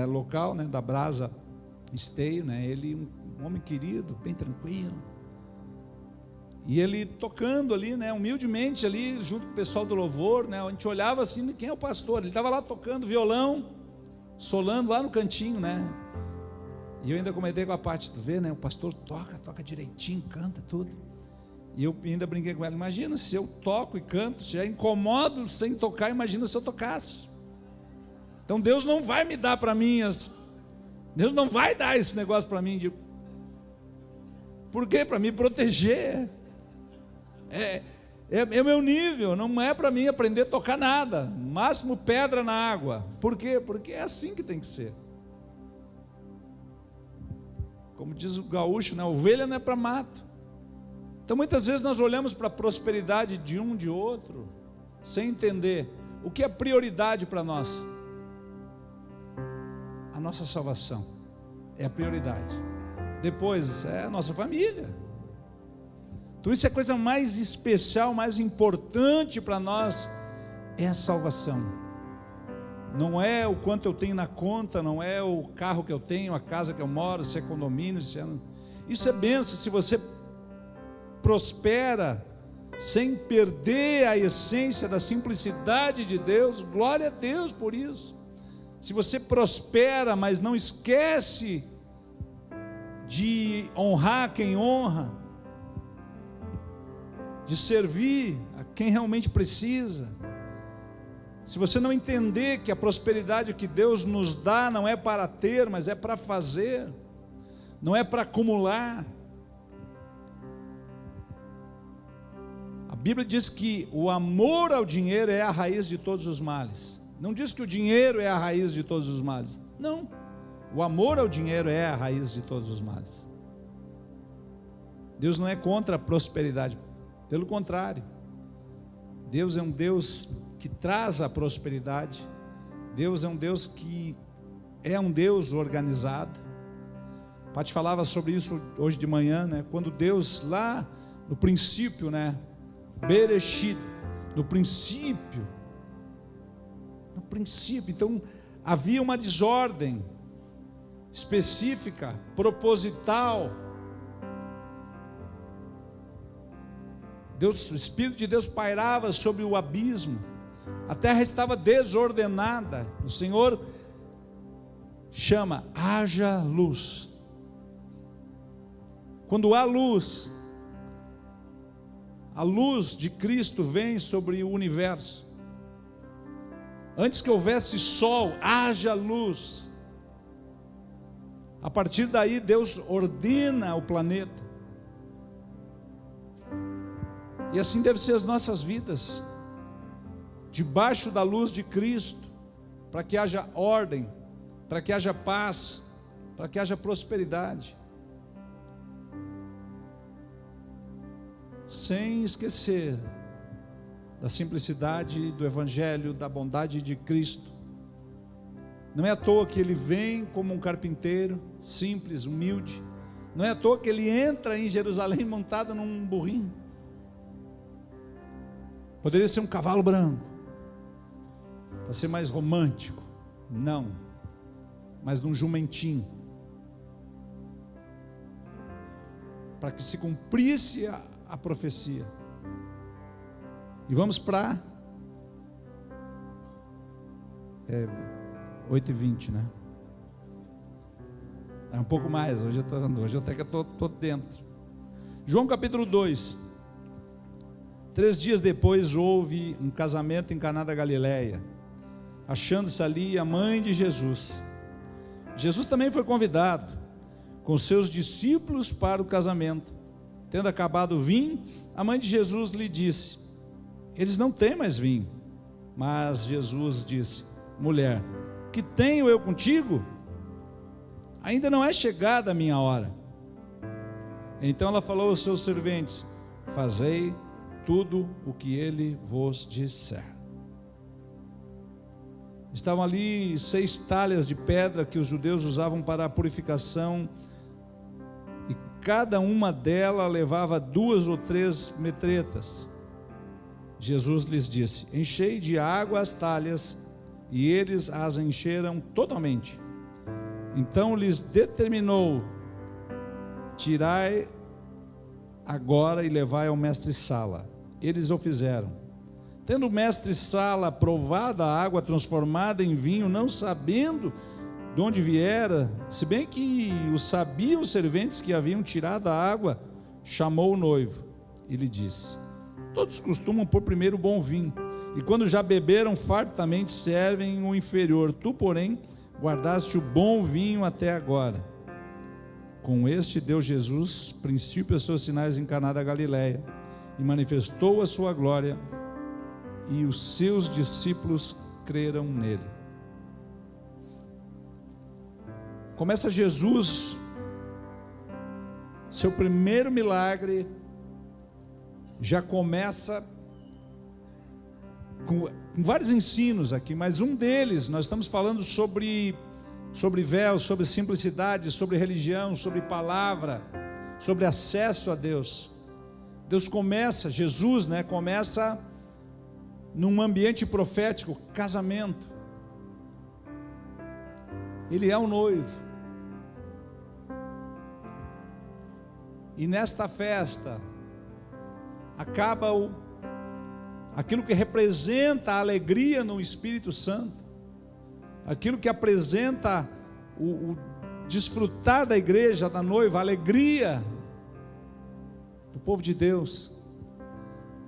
local, da Brasa Esteio, ele um homem querido, bem tranquilo. E ele tocando ali, né, humildemente ali, junto com o pessoal do louvor, né, a gente olhava assim, quem é o pastor? Ele estava lá tocando violão, solando lá no cantinho, né? E eu ainda comentei com a parte, tu vê, né, o pastor toca direitinho, canta tudo. E eu ainda brinquei com ela, imagina se eu toco e canto, se já incomodo sem tocar, imagina se eu tocasse. Então Deus não vai me dar para mim, Deus não vai dar esse negócio para mim, por quê? Para me proteger. É meu nível, não é para mim aprender a tocar nada, máximo pedra na água. Por quê? Porque é assim que tem que ser. Como diz o gaúcho, né? Ovelha não é para mato. Então muitas vezes nós olhamos para a prosperidade de um, de outro, sem entender o que é prioridade para nós. A nossa salvação é a prioridade. Depois é a nossa família. Então isso é a coisa mais especial, mais importante para nós, é a salvação. Não é o quanto eu tenho na conta, não é o carro que eu tenho, a casa que eu moro, se é condomínio, isso é bênção. Se você prospera sem perder a essência da simplicidade de Deus, glória a Deus por isso. Se você prospera, mas não esquece de honrar quem honra, de servir a quem realmente precisa, se você não entender que a prosperidade que Deus nos dá não é para ter, mas é para fazer, não é para acumular. A Bíblia diz que o amor ao dinheiro é a raiz de todos os males. Não diz que o dinheiro é a raiz de todos os males. Não, o amor ao dinheiro é a raiz de todos os males. Deus não é contra a prosperidade, pelo contrário. Deus é um Deus que traz a prosperidade. Deus é um Deus que é um Deus organizado. O Pati falava sobre isso hoje de manhã, né? Quando Deus lá no princípio, né? Bereshit, no princípio, então havia uma desordem específica, proposital. Deus, o Espírito de Deus pairava sobre o abismo, a terra estava desordenada. O Senhor chama, haja luz. Quando há luz, a luz de Cristo vem sobre o universo. Antes que houvesse sol, haja luz. A partir daí Deus ordena o planeta. E assim deve ser as nossas vidas, debaixo da luz de Cristo, para que haja ordem, para que haja paz, para que haja prosperidade. Sem esquecer da simplicidade do Evangelho, da bondade de Cristo. Não é à toa que ele vem como um carpinteiro, simples, humilde. Não é à toa que ele entra em Jerusalém montado num burrinho. Poderia ser um cavalo branco, para ser mais romântico. Não, mas num jumentinho, para que se cumprisse a profecia. E vamos para 8h20, né? É um pouco mais, hoje até que eu estou dentro. João capítulo 2. 3 dias depois houve um casamento em Caná da Galileia, achando-se ali a mãe de Jesus. Jesus também foi convidado com seus discípulos para o casamento. Tendo acabado o vinho, a mãe de Jesus lhe disse: eles não têm mais vinho. Mas Jesus disse: mulher, que tenho eu contigo? Ainda não é chegada a minha hora. Então ela falou aos seus serventes: fazei tudo o que ele vos disser. Estavam ali 6 talhas de pedra que os judeus usavam para a purificação, e cada uma delas levava 2 ou 3 metretas. Jesus lhes disse: enchei de água as talhas, e eles as encheram totalmente. Então lhes determinou: tirai agora e levai ao mestre-sala. Eles o fizeram. Tendo o mestre-sala provado a água transformada em vinho, não sabendo de onde viera, se bem que o sabiam os serventes que haviam tirado a água, chamou o noivo e lhe disse: todos costumam pôr primeiro o bom vinho, e quando já beberam fartamente servem o inferior. Tu, porém, guardaste o bom vinho até agora. Com este deu Jesus princípio aos seus sinais em Caná da Galileia, e manifestou a sua glória, e os seus discípulos creram nele. Começa Jesus, seu primeiro milagre, já começa com vários ensinos aqui, mas um deles, nós estamos falando sobre véu, sobre simplicidade, sobre religião, sobre palavra, sobre acesso a Deus. Jesus começa num ambiente profético, casamento. Ele é o noivo. E nesta festa acaba aquilo que representa a alegria no Espírito Santo, aquilo que apresenta o desfrutar da igreja, da noiva, a alegria do povo de Deus.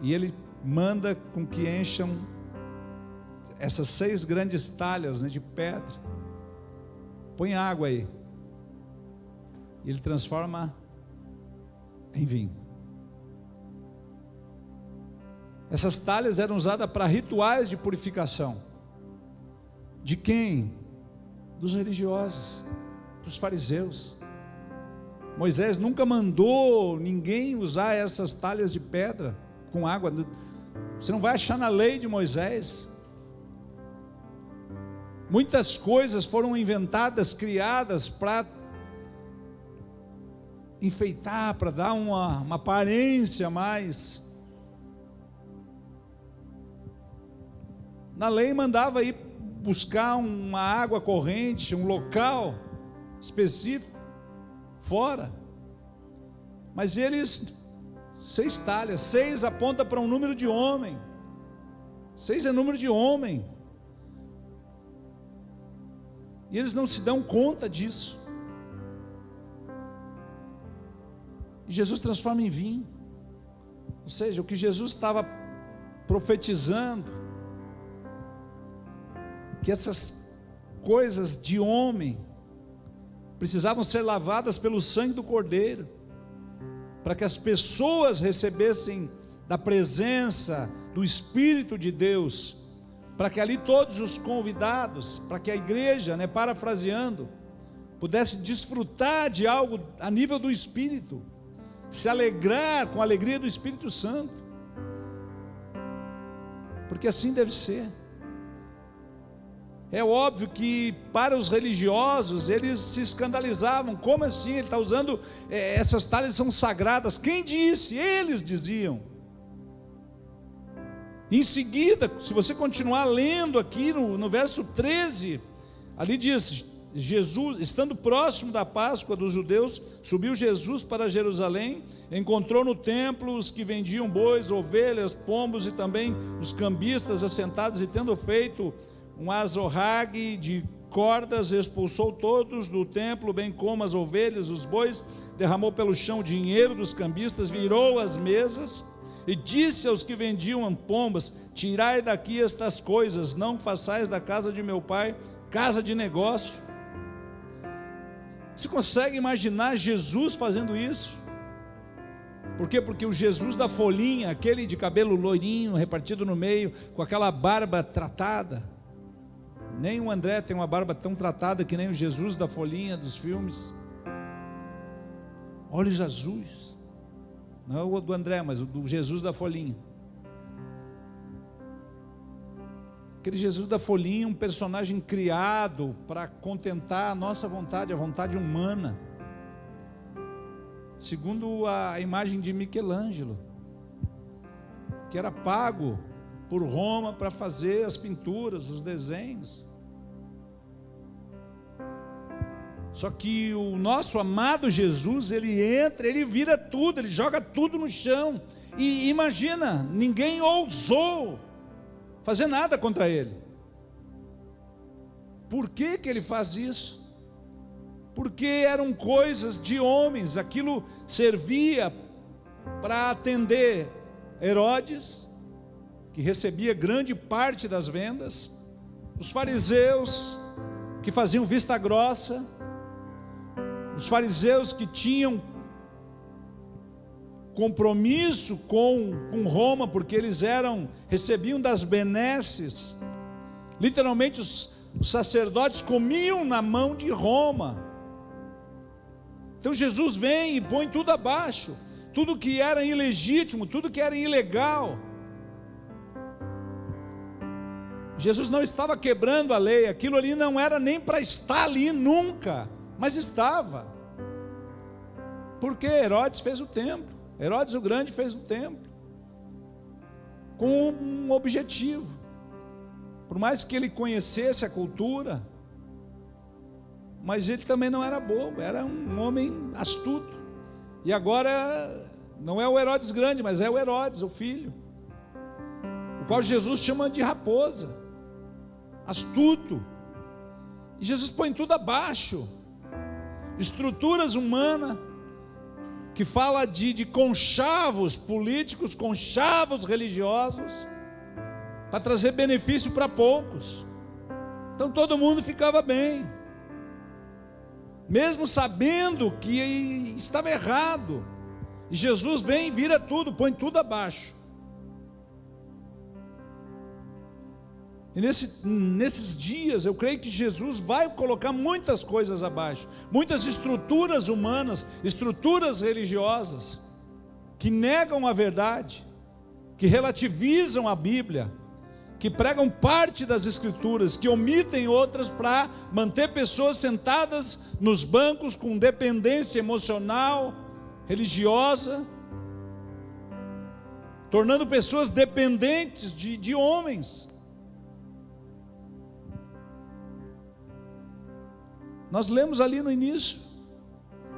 E ele manda com que encham essas 6 grandes talhas, de pedra. Põe água aí. E ele transforma em vinho. Essas talhas eram usadas para rituais de purificação. De quem? Dos religiosos, dos fariseus. Moisés nunca mandou ninguém usar essas talhas de pedra com água. Você não vai achar na lei de Moisés. Muitas coisas foram inventadas, criadas para enfeitar, para dar uma aparência mais. Na lei mandava ir buscar uma água corrente, um local específico, fora. Mas eles, 6 talhas, 6 aponta para um número de homem. 6 é número de homem. E eles não se dão conta disso. E Jesus transforma em vinho. Ou seja, o que Jesus estava profetizando, que essas coisas de homem precisavam ser lavadas pelo sangue do Cordeiro, para que as pessoas recebessem da presença do Espírito de Deus, para que ali todos os convidados, para que a igreja, parafraseando, pudesse desfrutar de algo a nível do Espírito, se alegrar com a alegria do Espírito Santo, porque assim deve ser. É óbvio que para os religiosos eles se escandalizavam. Como assim? Ele está usando essas talhas, são sagradas. Quem disse? Eles diziam. Em seguida, se você continuar lendo aqui no verso 13, ali diz: Jesus, estando próximo da Páscoa dos judeus, subiu Jesus para Jerusalém, encontrou no templo os que vendiam bois, ovelhas, pombos e também os cambistas assentados, e tendo feito um azorrague de cordas, expulsou todos do templo, bem como as ovelhas, os bois, derramou pelo chão o dinheiro dos cambistas, virou as mesas e disse aos que vendiam pombas: tirai daqui estas coisas, não façais da casa de meu pai casa de negócio. Você consegue imaginar Jesus fazendo isso? Por quê? Porque o Jesus da folhinha, aquele de cabelo loirinho, repartido no meio, com aquela barba tratada, nem o André tem uma barba tão tratada que nem o Jesus da folhinha dos filmes. Olha o Jesus, não é o do André, mas o do Jesus da folhinha. Aquele Jesus da folhinha, um personagem criado para contentar a nossa vontade, a vontade humana, segundo a imagem de Michelangelo, que era pago por Roma para fazer as pinturas, os desenhos. Só que o nosso amado Jesus, ele entra, ele vira tudo, ele joga tudo no chão. E imagina, ninguém ousou fazer nada contra ele. Por que que ele faz isso? Porque eram coisas de homens, aquilo servia para atender Herodes, que recebia grande parte das vendas, os fariseus, que faziam vista grossa, os fariseus que tinham compromisso com Roma, porque eles recebiam das benesses, literalmente os sacerdotes comiam na mão de Roma. Então Jesus vem e põe tudo abaixo, tudo que era ilegítimo, tudo que era ilegal. Jesus não estava quebrando a lei, aquilo ali não era nem para estar ali nunca, mas estava. Porque Herodes fez o templo, Herodes o Grande fez o templo, com um objetivo. Por mais que ele conhecesse a cultura, mas ele também não era bobo, era um homem astuto. E agora, não é o Herodes Grande, mas é o Herodes, o filho, o qual Jesus chama de raposa, astuto. E Jesus põe tudo abaixo, estruturas humanas, que fala de conchavos políticos, conchavos religiosos, para trazer benefício para poucos. Então todo mundo ficava bem, mesmo sabendo que estava errado. E Jesus vem e vira tudo, põe tudo abaixo. E nesses dias, eu creio que Jesus vai colocar muitas coisas abaixo, muitas estruturas humanas, estruturas religiosas, que negam a verdade, que relativizam a Bíblia, que pregam parte das Escrituras, que omitem outras para manter pessoas sentadas nos bancos com dependência emocional, religiosa, tornando pessoas dependentes de homens. Nós lemos ali no início,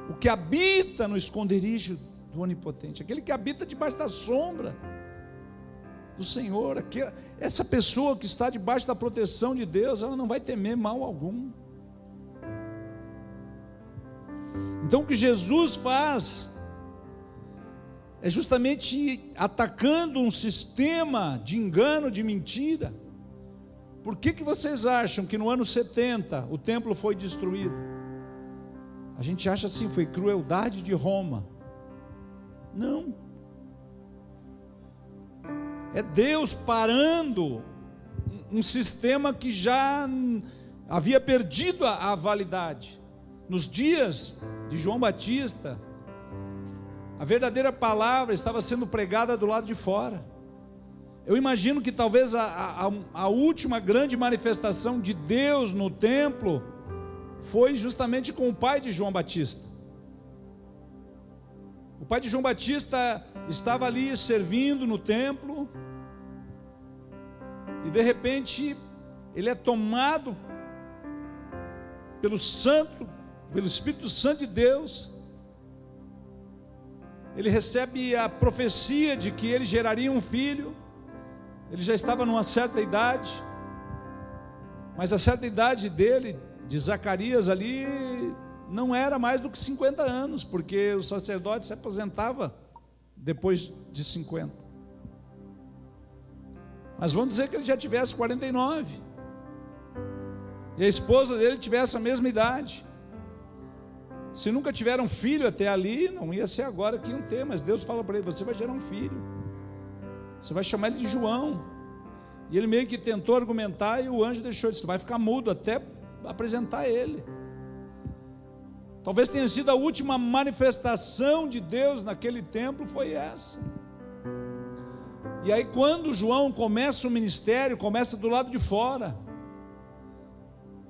o que habita no esconderijo do Onipotente, aquele que habita debaixo da sombra do Senhor, essa pessoa que está debaixo da proteção de Deus, ela não vai temer mal algum. Então o que Jesus faz é justamente atacando um sistema de engano, de mentira. Por que vocês acham que no ano 70 o templo foi destruído? A gente acha assim, foi crueldade de Roma. Não. É Deus parando um sistema que já havia perdido a validade. Nos dias de João Batista, a verdadeira palavra estava sendo pregada do lado de fora. Eu imagino que talvez a última grande manifestação de Deus no templo foi justamente com o pai de João Batista. O pai de João Batista estava ali servindo no templo, e de repente ele é tomado pelo Espírito Santo de Deus. Ele recebe a profecia de que ele geraria um filho. Ele já estava numa certa idade, mas a certa idade dele, de Zacarias ali, não era mais do que 50 anos, porque o sacerdote se aposentava depois de 50. Mas vamos dizer que ele já tivesse 49, e a esposa dele tivesse a mesma idade. Se nunca tiveram filho até ali, não ia ser agora que iam ter, mas Deus fala para ele: você vai gerar um filho, você vai chamar ele de João. E ele meio que tentou argumentar, e o anjo deixou, disse: vai ficar mudo até apresentar ele. Talvez tenha sido a última manifestação de Deus naquele templo, foi essa. E aí quando João começa o ministério, começa do lado de fora,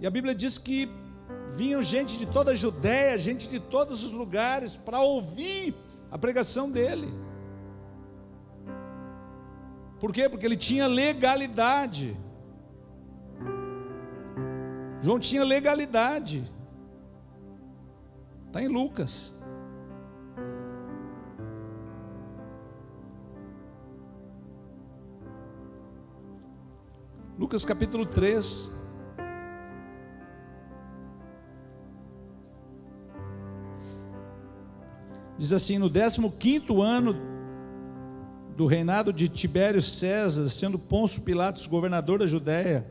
e a Bíblia diz que vinham gente de toda a Judéia, gente de todos os lugares, para ouvir a pregação dele. Por quê? Porque ele tinha legalidade. João tinha legalidade. Está em Lucas. Lucas capítulo 3. Diz assim: no 15º ano do reinado de Tibério César, sendo Pôncio Pilatos governador da Judéia,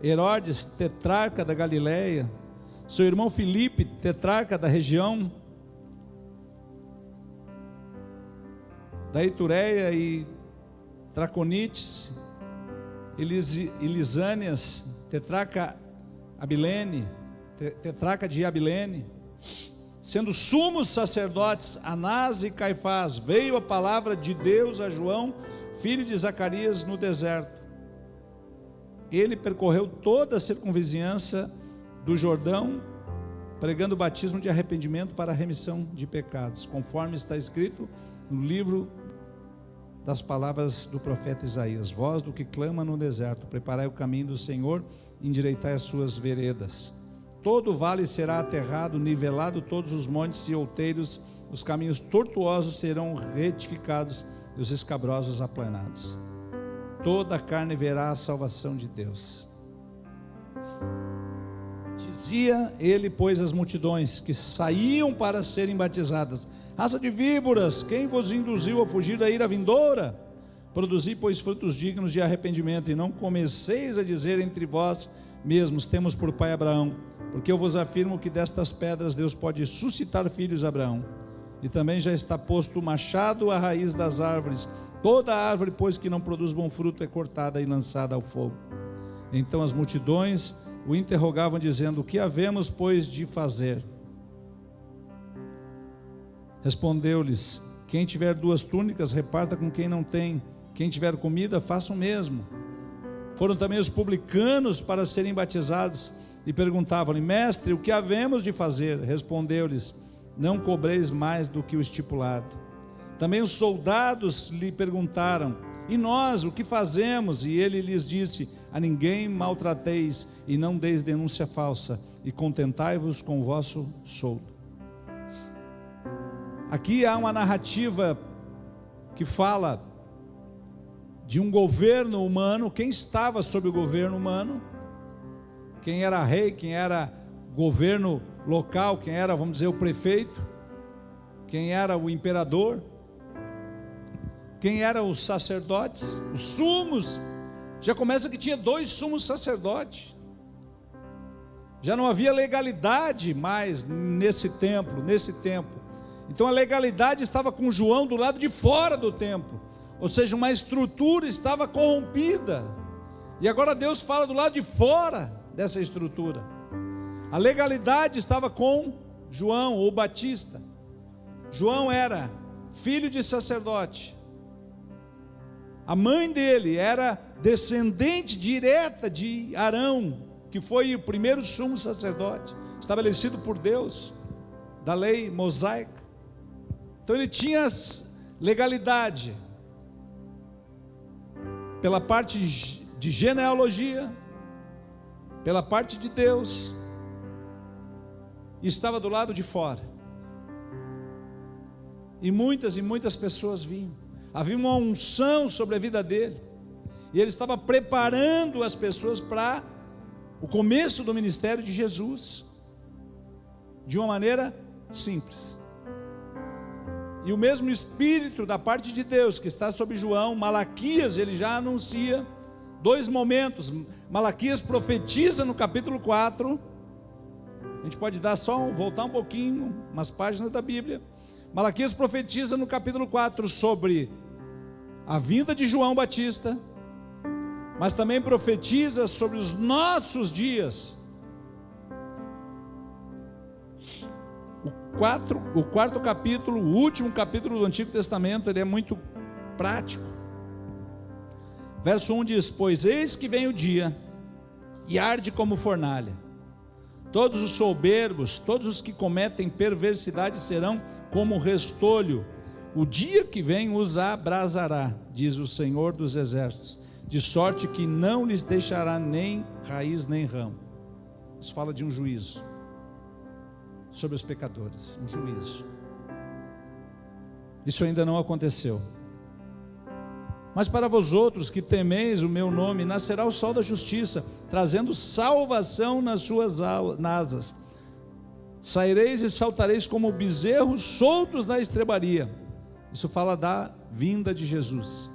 Herodes tetrarca da Galileia, seu irmão Filipe tetrarca da região da Itureia e Traconites, Elisânias, tetrarca Abilene, tetrarca de Abilene, sendo sumos sacerdotes Anás e Caifás, veio a palavra de Deus a João, filho de Zacarias, no deserto. Ele percorreu toda a circunvizinhança do Jordão, pregando o batismo de arrependimento para a remissão de pecados, conforme está escrito no livro das palavras do profeta Isaías: voz do que clama no deserto, preparai o caminho do Senhor, endireitai as suas veredas. Todo vale será aterrado, nivelado todos os montes e outeiros, os caminhos tortuosos serão retificados e os escabrosos aplanados. Toda a carne verá a salvação de Deus. Dizia ele, pois, às multidões que saíam para serem batizadas: raça de víboras, quem vos induziu a fugir da ira vindoura? Produzi, pois, frutos dignos de arrependimento, e não comeceis a dizer entre vós mesmos: temos por pai Abraão. Porque eu vos afirmo que destas pedras Deus pode suscitar filhos a Abraão. E também já está posto o machado à raiz das árvores. Toda árvore, pois, que não produz bom fruto é cortada e lançada ao fogo. Então as multidões o interrogavam, dizendo: o que havemos, pois, de fazer? Respondeu-lhes: quem tiver 2 túnicas, reparta com quem não tem. Quem tiver comida, faça o mesmo. Foram também os publicanos para serem batizados, e perguntavam-lhe: mestre, o que havemos de fazer? Respondeu-lhes: não cobreis mais do que o estipulado. Também os soldados lhe perguntaram: e nós, o que fazemos? E ele lhes disse: a ninguém maltrateis, e não deis denúncia falsa, e contentai-vos com o vosso soldo. Aqui há uma narrativa que fala de um governo humano. Quem estava sob o governo humano? Quem era rei, quem era governo local, quem era, vamos dizer, o prefeito, quem era o imperador, quem eram os sacerdotes, os sumos. Já começa que tinha 2 sumos sacerdotes. Já não havia legalidade mais nesse tempo. Então a legalidade estava com João do lado de fora do templo, ou seja, uma estrutura estava corrompida, e agora Deus fala do lado de fora dessa estrutura. A legalidade estava com João, o Batista. João era filho de sacerdote, a mãe dele era descendente direta de Arão, que foi o primeiro sumo sacerdote estabelecido por Deus, da lei mosaica. Então ele tinha legalidade pela parte de genealogia, pela parte de Deus, e estava do lado de fora. E muitas pessoas vinham. Havia uma unção sobre a vida dele, e ele estava preparando as pessoas para o começo do ministério de Jesus, de uma maneira simples. E o mesmo Espírito da parte de Deus que está sobre João, Malaquias, ele já anuncia 2 momentos. Malaquias profetiza no capítulo 4, a gente pode voltar um pouquinho, umas páginas da Bíblia. Malaquias profetiza no capítulo 4 sobre a vinda de João Batista, mas também profetiza sobre os nossos dias. O quarto capítulo, o último capítulo do Antigo Testamento, ele é muito prático. Verso 1 diz: pois eis que vem o dia, e arde como fornalha. Todos os soberbos, todos os que cometem perversidade serão como restolho. O dia que vem os abrasará, diz o Senhor dos Exércitos, de sorte que não lhes deixará nem raiz nem ramo. Isso fala de um juízo. sobre os pecadores, um juízo. Isso ainda não aconteceu. Mas para vós outros que temeis o meu nome, nascerá o sol da justiça, trazendo salvação nas suas asas. Saireis e saltareis como bezerros soltos na estrebaria. Isso fala da vinda de Jesus.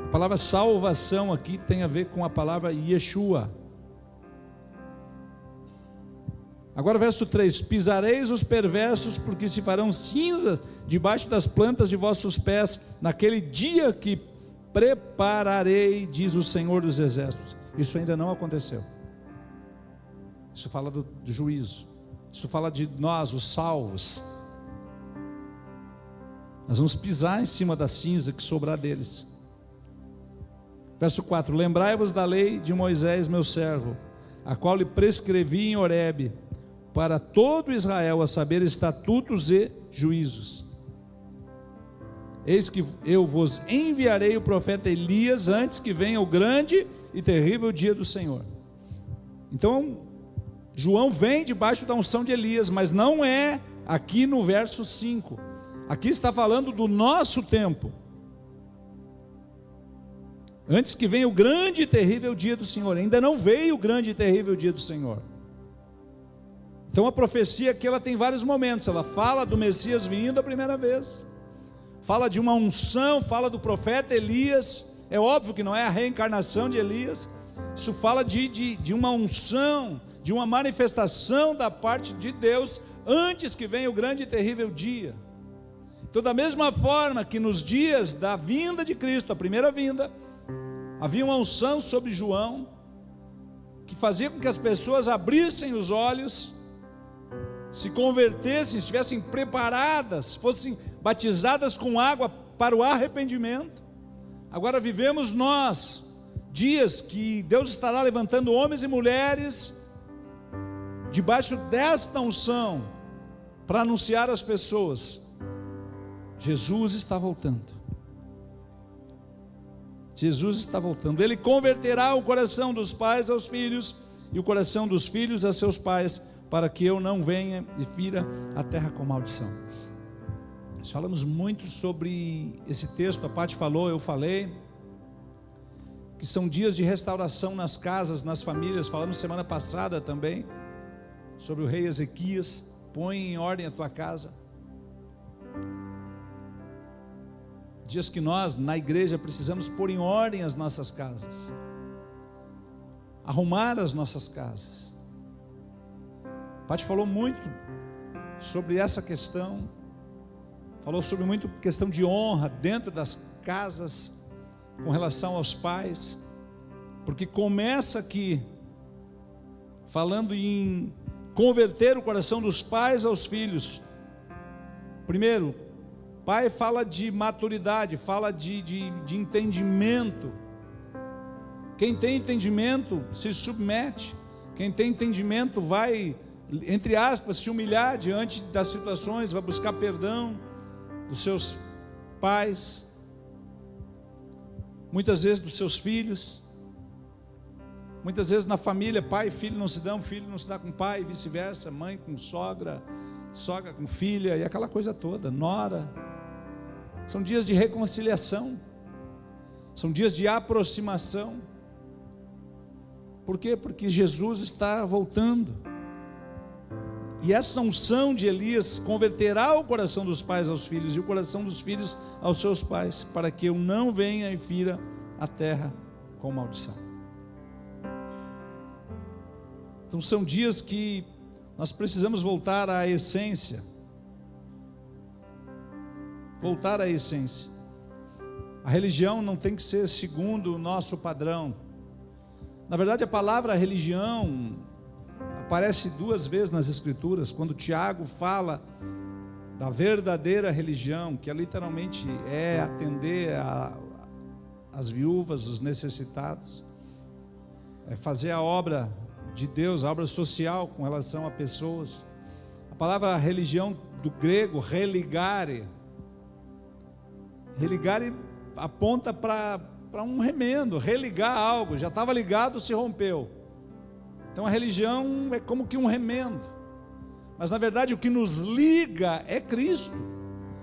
A palavra salvação aqui tem a ver com a palavra Yeshua. Agora verso 3: pisareis os perversos, porque se farão cinzas debaixo das plantas de vossos pés, naquele dia que prepararei, diz o Senhor dos Exércitos. Isso ainda não aconteceu. Isso fala do juízo. Isso fala de nós, os salvos. Nós vamos pisar em cima da cinza que sobrar deles. Verso 4: lembrai-vos da lei de Moisés meu servo, a qual lhe prescrevi em Horebe, para todo Israel, a saber, estatutos e juízos. Eis que eu vos enviarei o profeta Elias, antes que venha o grande e terrível dia do Senhor. Então, João vem debaixo da unção de Elias, mas não é aqui no verso 5. Aqui está falando do nosso tempo. Antes que venha o grande e terrível dia do Senhor. Ainda não veio o grande e terrível dia do Senhor. Então a profecia aqui ela tem vários momentos. Ela fala do Messias vindo a primeira vez, fala de uma unção, fala do profeta Elias. É óbvio que não é a reencarnação de Elias. Isso fala de uma unção, de uma manifestação da parte de Deus, antes que venha o grande e terrível dia. Então, da mesma forma que nos dias da vinda de Cristo, a primeira vinda, havia uma unção sobre João, que fazia com que as pessoas abrissem os olhos, se convertessem, estivessem preparadas, fossem batizadas com água para o arrependimento. Agora vivemos nós dias que Deus estará levantando homens e mulheres debaixo desta unção para anunciar às pessoas: Jesus está voltando. Jesus está voltando. Ele converterá o coração dos pais aos filhos e o coração dos filhos a seus pais, para que eu não venha e fira a terra com maldição. Nós falamos muito sobre esse texto, a Paty falou, eu falei, que são dias de restauração nas casas, nas famílias. Falamos semana passada também sobre o rei Ezequias. Põe em ordem a tua casa. Dias que nós, na igreja, precisamos pôr em ordem as nossas casas, arrumar as nossas casas. A Paty falou muito sobre essa questão, falou sobre muito questão de honra dentro das casas, com relação aos pais, porque começa aqui, falando em converter o coração dos pais aos filhos. Primeiro, pai fala de maturidade, fala de entendimento. Quem tem entendimento se submete. Quem tem entendimento vai, entre aspas, se humilhar diante das situações, vai buscar perdão dos seus pais, muitas vezes dos seus filhos. Muitas vezes na família, pai e filho não se dão, filho não se dá com pai, vice-versa, mãe com sogra, sogra com filha, e aquela coisa toda, nora. São dias de reconciliação, são dias de aproximação. Por quê? Porque Jesus está voltando, e essa unção de Elias converterá o coração dos pais aos filhos, e o coração dos filhos aos seus pais, para que eu não venha e fira a terra com maldição. Então são dias que nós precisamos voltar à essência. Voltar à essência. A religião não tem que ser segundo o nosso padrão. Na verdade, a palavra religião aparece 2 vezes nas Escrituras, quando Tiago fala da verdadeira religião, que literalmente é atender as viúvas, os necessitados, é fazer a obra de Deus, a obra social com relação a pessoas. A palavra religião do grego, religare aponta para um remendo, religar algo, já estava ligado, se rompeu. Então a religião é como que um remendo, mas na verdade o que nos liga é Cristo.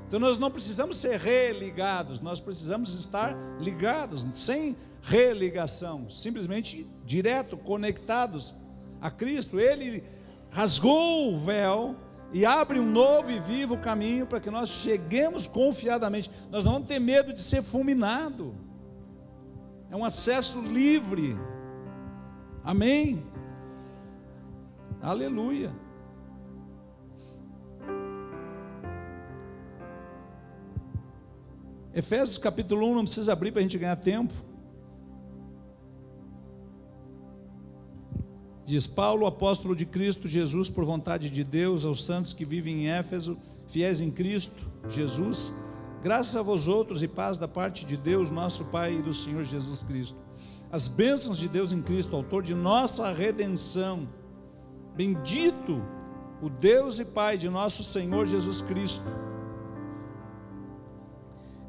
Então nós não precisamos ser religados, nós precisamos estar ligados, sem religação, simplesmente direto, conectados a Cristo. Ele rasgou o véu e abre um novo e vivo caminho para que nós cheguemos confiadamente. Nós não vamos ter medo de ser fulminado, é um acesso livre. Amém? Aleluia. Efésios capítulo 1, não precisa abrir para a gente ganhar tempo. Diz: Paulo, apóstolo de Cristo Jesus, por vontade de Deus, aos santos que vivem em Éfeso, fiéis em Cristo Jesus, graças a vós outros e paz da parte de Deus, nosso Pai, e do Senhor Jesus Cristo. As bênçãos de Deus em Cristo, autor de nossa redenção. Bendito o Deus e Pai de nosso Senhor Jesus Cristo,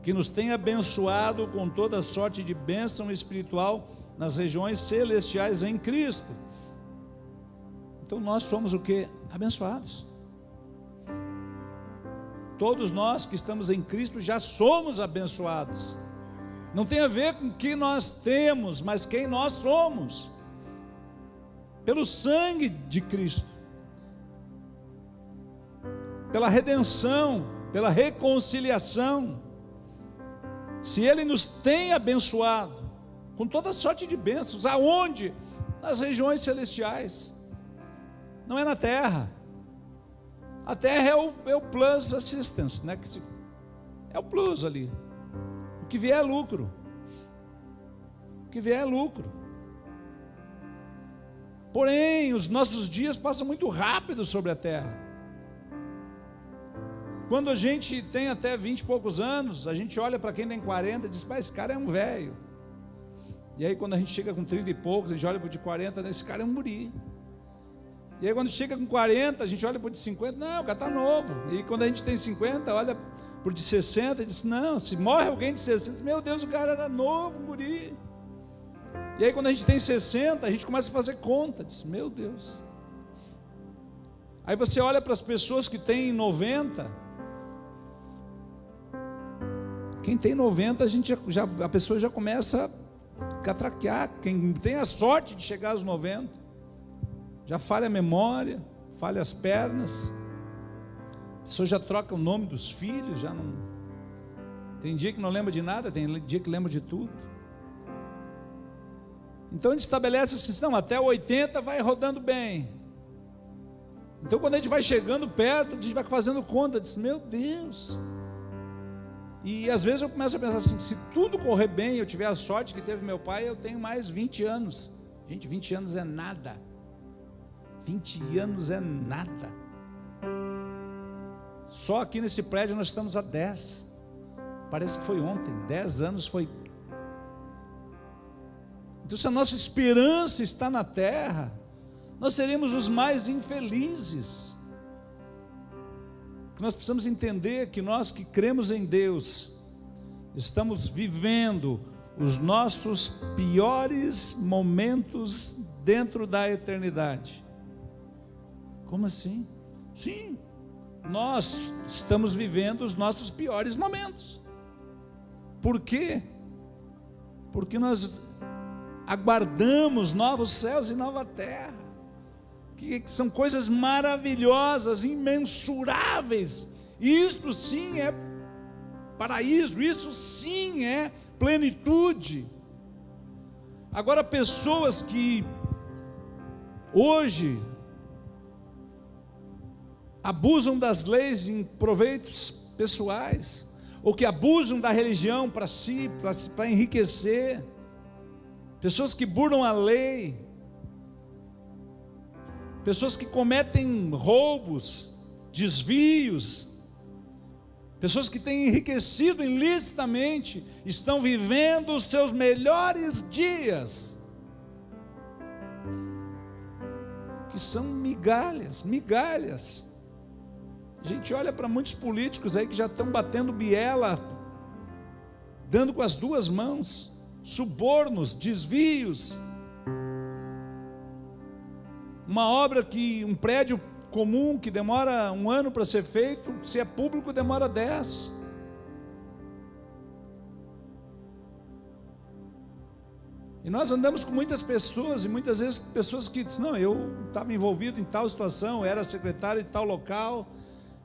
que nos tem abençoado com toda sorte de bênção espiritual nas regiões celestiais em Cristo. Então nós somos o que? Abençoados. Todos nós que estamos em Cristo já somos abençoados. Não tem a ver com o que nós temos, mas quem nós somos. Pelo sangue de Cristo, pela redenção, pela reconciliação. Se Ele nos tem abençoado com toda sorte de bênçãos, aonde? Nas regiões celestiais, não é na terra. A terra é o plus assistance, né? É o plus ali. O que vier é lucro. O que vier é lucro. Porém, os nossos dias passam muito rápido sobre a terra. Quando a gente tem até 20 e poucos anos, a gente olha para quem tem 40 e diz: pai, esse cara é um velho. E aí quando a gente chega com 30 e poucos, a gente olha para o de 40, esse cara é um guri. E aí quando chega com 40, a gente olha para o de 50, não, o cara está novo. E quando a gente tem 50, olha para o de 60 e diz: não, se morre alguém de 60, diz: meu Deus, o cara era novo, um guri. E aí quando a gente tem 60, a gente começa a fazer conta, diz: meu Deus. Aí você olha para as pessoas que têm 90, quem tem 90, a pessoa já começa a catraquear. Quem tem a sorte de chegar aos 90, já falha a memória, falha as pernas, a pessoa já troca o nome dos filhos, já não. Tem dia que não lembra de nada, tem dia que lembra de tudo. Então a gente estabelece assim: não, até 80 vai rodando bem. Então quando a gente vai chegando perto, a gente vai fazendo conta, diz: meu Deus. E às vezes eu começo a pensar assim: se tudo correr bem, eu tiver a sorte que teve meu pai, eu tenho mais 20 anos. Gente, 20 anos é nada. 20 anos é nada. Só aqui nesse prédio nós estamos há 10. Parece que foi ontem. 10 anos foi. Então se a nossa esperança está na terra, nós seremos os mais infelizes. Nós precisamos entender que nós que cremos em Deus, estamos vivendo os nossos piores momentos dentro da eternidade. Como assim? Sim, nós estamos vivendo os nossos piores momentos. Por quê? Porque nós aguardamos novos céus e nova terra, que são coisas maravilhosas, imensuráveis. Isto sim é paraíso, isso sim é plenitude. Agora, pessoas que hoje abusam das leis em proveitos pessoais, ou que abusam da religião para si, para enriquecer, pessoas que burlam a lei, pessoas que cometem roubos, desvios, pessoas que têm enriquecido ilicitamente, estão vivendo os seus melhores dias, que são migalhas. A gente olha para muitos políticos aí que já estão batendo biela, dando com as duas mãos, subornos, desvios. Uma obra um prédio comum que demora 1 ano para ser feito, se é público demora 10. E nós andamos com muitas pessoas, e muitas vezes pessoas que dizem, não, eu estava envolvido em tal situação, era secretário de tal local,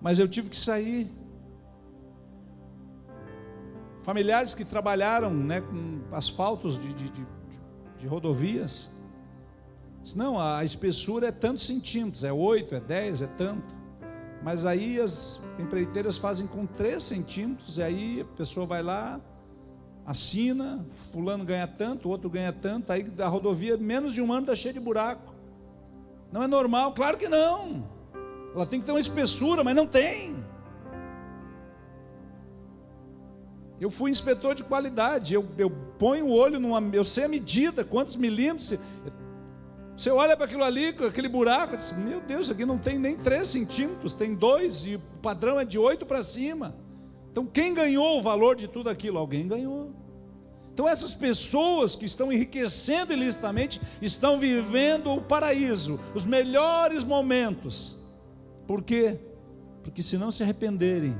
mas eu tive que sair. Familiares que trabalharam, né, com asfaltos de rodovias, dizem, não, a espessura é tantos centímetros, é 8, é 10, é tanto. Mas aí as empreiteiras fazem com 3 centímetros, e aí a pessoa vai lá, assina, fulano ganha tanto, o outro ganha tanto, aí a rodovia, menos de 1 ano, está cheia de buraco. Não é normal? Claro que não. Ela tem que ter uma espessura, mas não tem. Eu fui inspetor de qualidade, eu ponho o olho eu sei a medida, quantos milímetros. Você olha para aquilo ali, com aquele buraco, diz, meu Deus, aqui não tem nem 3 centímetros, tem 2, e o padrão é de 8 para cima. Então quem ganhou o valor de tudo aquilo? Alguém ganhou. Então essas pessoas que estão enriquecendo ilicitamente, estão vivendo o paraíso, os melhores momentos. Por quê? Porque se não se arrependerem,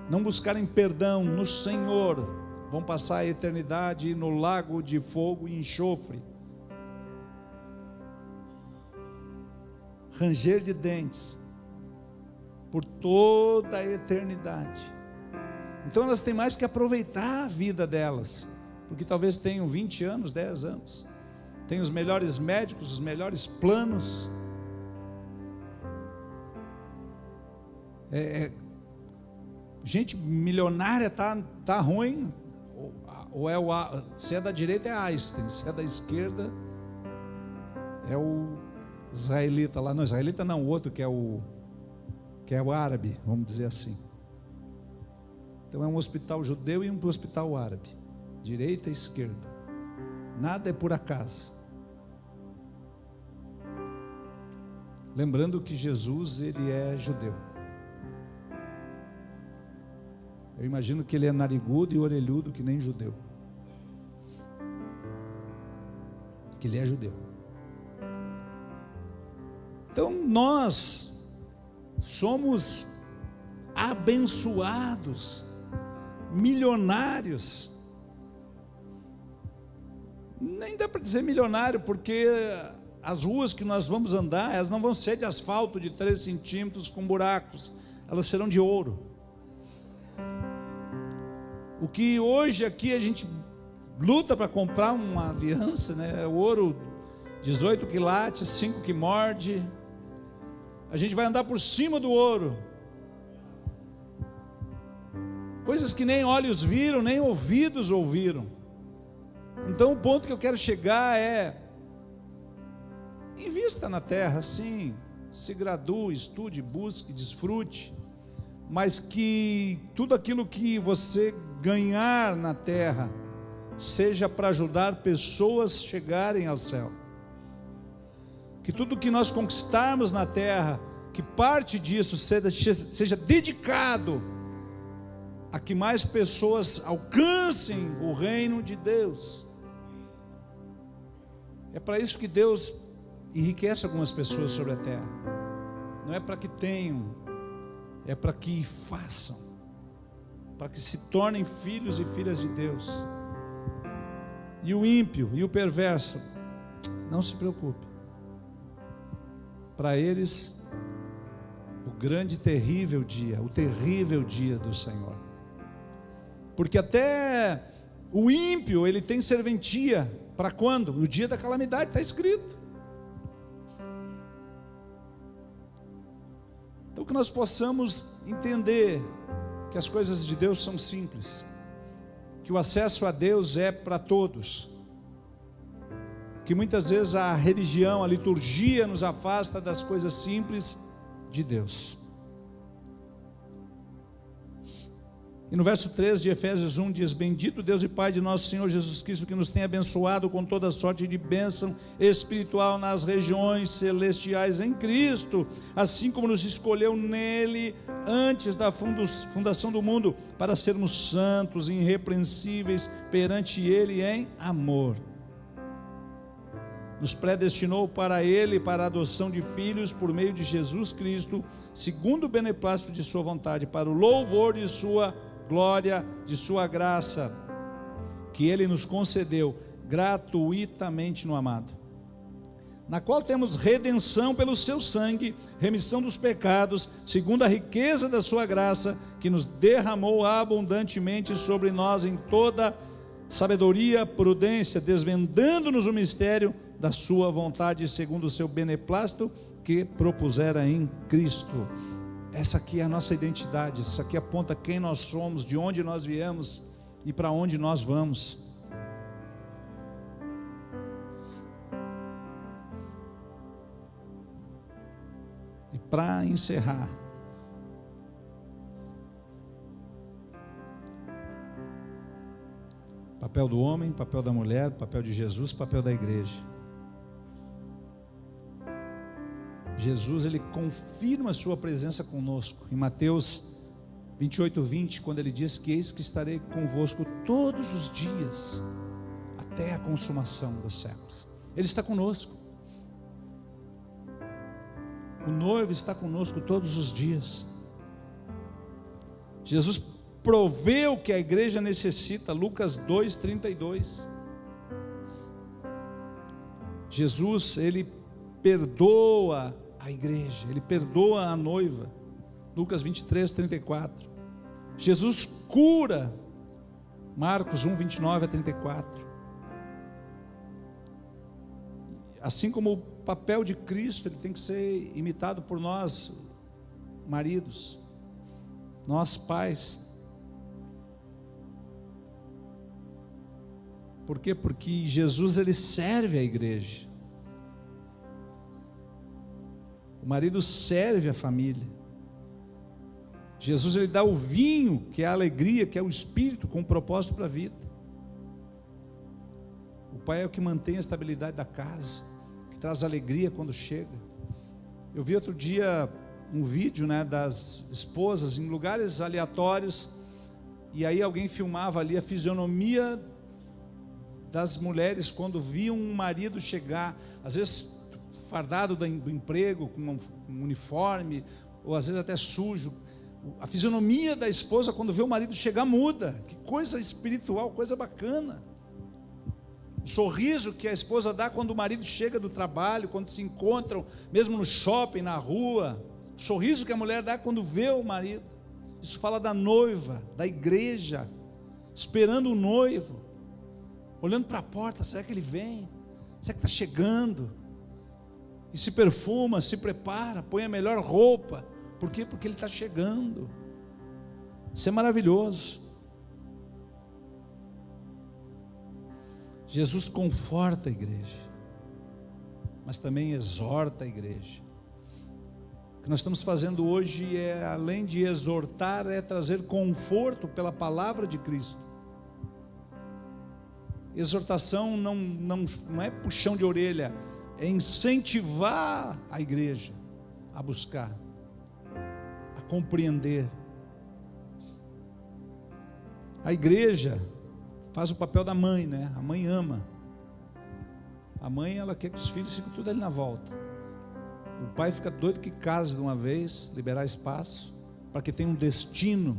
não buscarem perdão no Senhor, vão passar a eternidade no lago de fogo e enxofre, ranger de dentes, por toda a eternidade. Então elas têm mais que aproveitar a vida delas, porque talvez tenham 20 anos, 10 anos, tem os melhores médicos, os melhores planos, gente milionária tá ruim, se é da direita é Einstein, se é da esquerda é o israelita lá, não, israelita não, o outro que é o árabe, vamos dizer assim. Então é um hospital judeu e um hospital árabe, direita e esquerda, nada é por acaso. Lembrando que Jesus, ele é judeu. Eu imagino que ele é narigudo e orelhudo que nem judeu, que ele é judeu. Então nós somos abençoados, milionários. Nem dá para dizer milionário, porque as ruas que nós vamos andar, elas não vão ser de asfalto de 3 centímetros com buracos, elas serão de ouro. O que hoje aqui a gente luta para comprar uma aliança, né? O ouro 18 quilates, 5 que morde. A gente vai andar por cima do ouro. Coisas que nem olhos viram, nem ouvidos ouviram. Então o ponto que eu quero chegar é: invista na terra, sim, se gradue, estude, busque, desfrute, mas que tudo aquilo que você ganhar na terra seja para ajudar pessoas a chegarem ao céu. Que tudo que nós conquistarmos na terra, que parte disso seja dedicado a que mais pessoas alcancem o reino de Deus. É para isso que Deus enriquece algumas pessoas sobre a terra. Não é para que tenham, é para que façam, para que se tornem filhos e filhas de Deus. E o ímpio e o perverso, não se preocupe. Para eles, o grande terrível dia, o terrível dia do Senhor. Porque até o ímpio, ele tem serventia, para quando? No dia da calamidade, está escrito. Então que nós possamos entender que as coisas de Deus são simples, que o acesso a Deus é para todos, que muitas vezes a religião, a liturgia nos afasta das coisas simples de Deus. E no verso 3 de Efésios 1 diz: bendito Deus e Pai de nosso Senhor Jesus Cristo, que nos tem abençoado com toda sorte de bênção espiritual nas regiões celestiais em Cristo, assim como nos escolheu nele antes da fundação do mundo, para sermos santos e irrepreensíveis perante ele em amor. nos predestinou para Ele, para a adoção de filhos por meio de Jesus Cristo, segundo o beneplácito de sua vontade, para o louvor de sua glória, de sua graça, que Ele nos concedeu gratuitamente no amado, na qual temos redenção pelo seu sangue, remissão dos pecados, segundo a riqueza da sua graça, que nos derramou abundantemente sobre nós em toda sabedoria, prudência, desvendando-nos o mistério da sua vontade, segundo o seu beneplácito, que propusera em Cristo. Essa aqui é a nossa identidade, isso aqui aponta quem nós somos, de onde nós viemos e para onde nós vamos. E para encerrar, papel do homem, papel da mulher, papel de Jesus, papel da igreja. Jesus, ele confirma a sua presença conosco em Mateus 28:20, quando ele diz que eis que estarei convosco todos os dias até a consumação dos séculos. Ele está conosco. O noivo está conosco todos os dias. Jesus proveu que a igreja necessita, Lucas 2:32. Jesus, ele perdoa a igreja, ele perdoa a noiva, Lucas 23:34. Jesus cura, Marcos 1:29-34. Assim como o papel de Cristo, ele tem que ser imitado por nós, maridos, nós pais. Por quê? Porque Jesus, ele serve a igreja. O marido serve a família. Jesus, ele dá o vinho, que é a alegria, que é o espírito, com um propósito para a vida. O pai é o que mantém a estabilidade da casa, que traz alegria quando chega. Eu vi outro dia um vídeo, das esposas em lugares aleatórios, e aí alguém filmava ali a fisionomia das mulheres quando viam um marido chegar, às vezes fardado do emprego, com um uniforme, ou às vezes até sujo. A fisionomia da esposa quando vê o marido chegar muda. Que coisa espiritual, coisa bacana. O sorriso que a esposa dá quando o marido chega do trabalho, quando se encontram, mesmo no shopping, na rua. O sorriso que a mulher dá quando vê o marido. Isso fala da noiva, da igreja, esperando o noivo, olhando para a porta, será que ele vem? Será que está chegando? E se perfuma, se prepara, põe a melhor roupa. Por quê? Porque ele está chegando. Isso é maravilhoso. Jesus conforta a igreja, mas também exorta a igreja. O que nós estamos fazendo hoje é, além de exortar, é trazer conforto pela palavra de Cristo. Exortação não é puxão de orelha, é incentivar a igreja a buscar, a compreender. A igreja faz o papel da mãe, A mãe ama. A mãe, ela quer que os filhos fiquem tudo ali na volta. O pai fica doido que case de uma vez, liberar espaço, para que tenha um destino.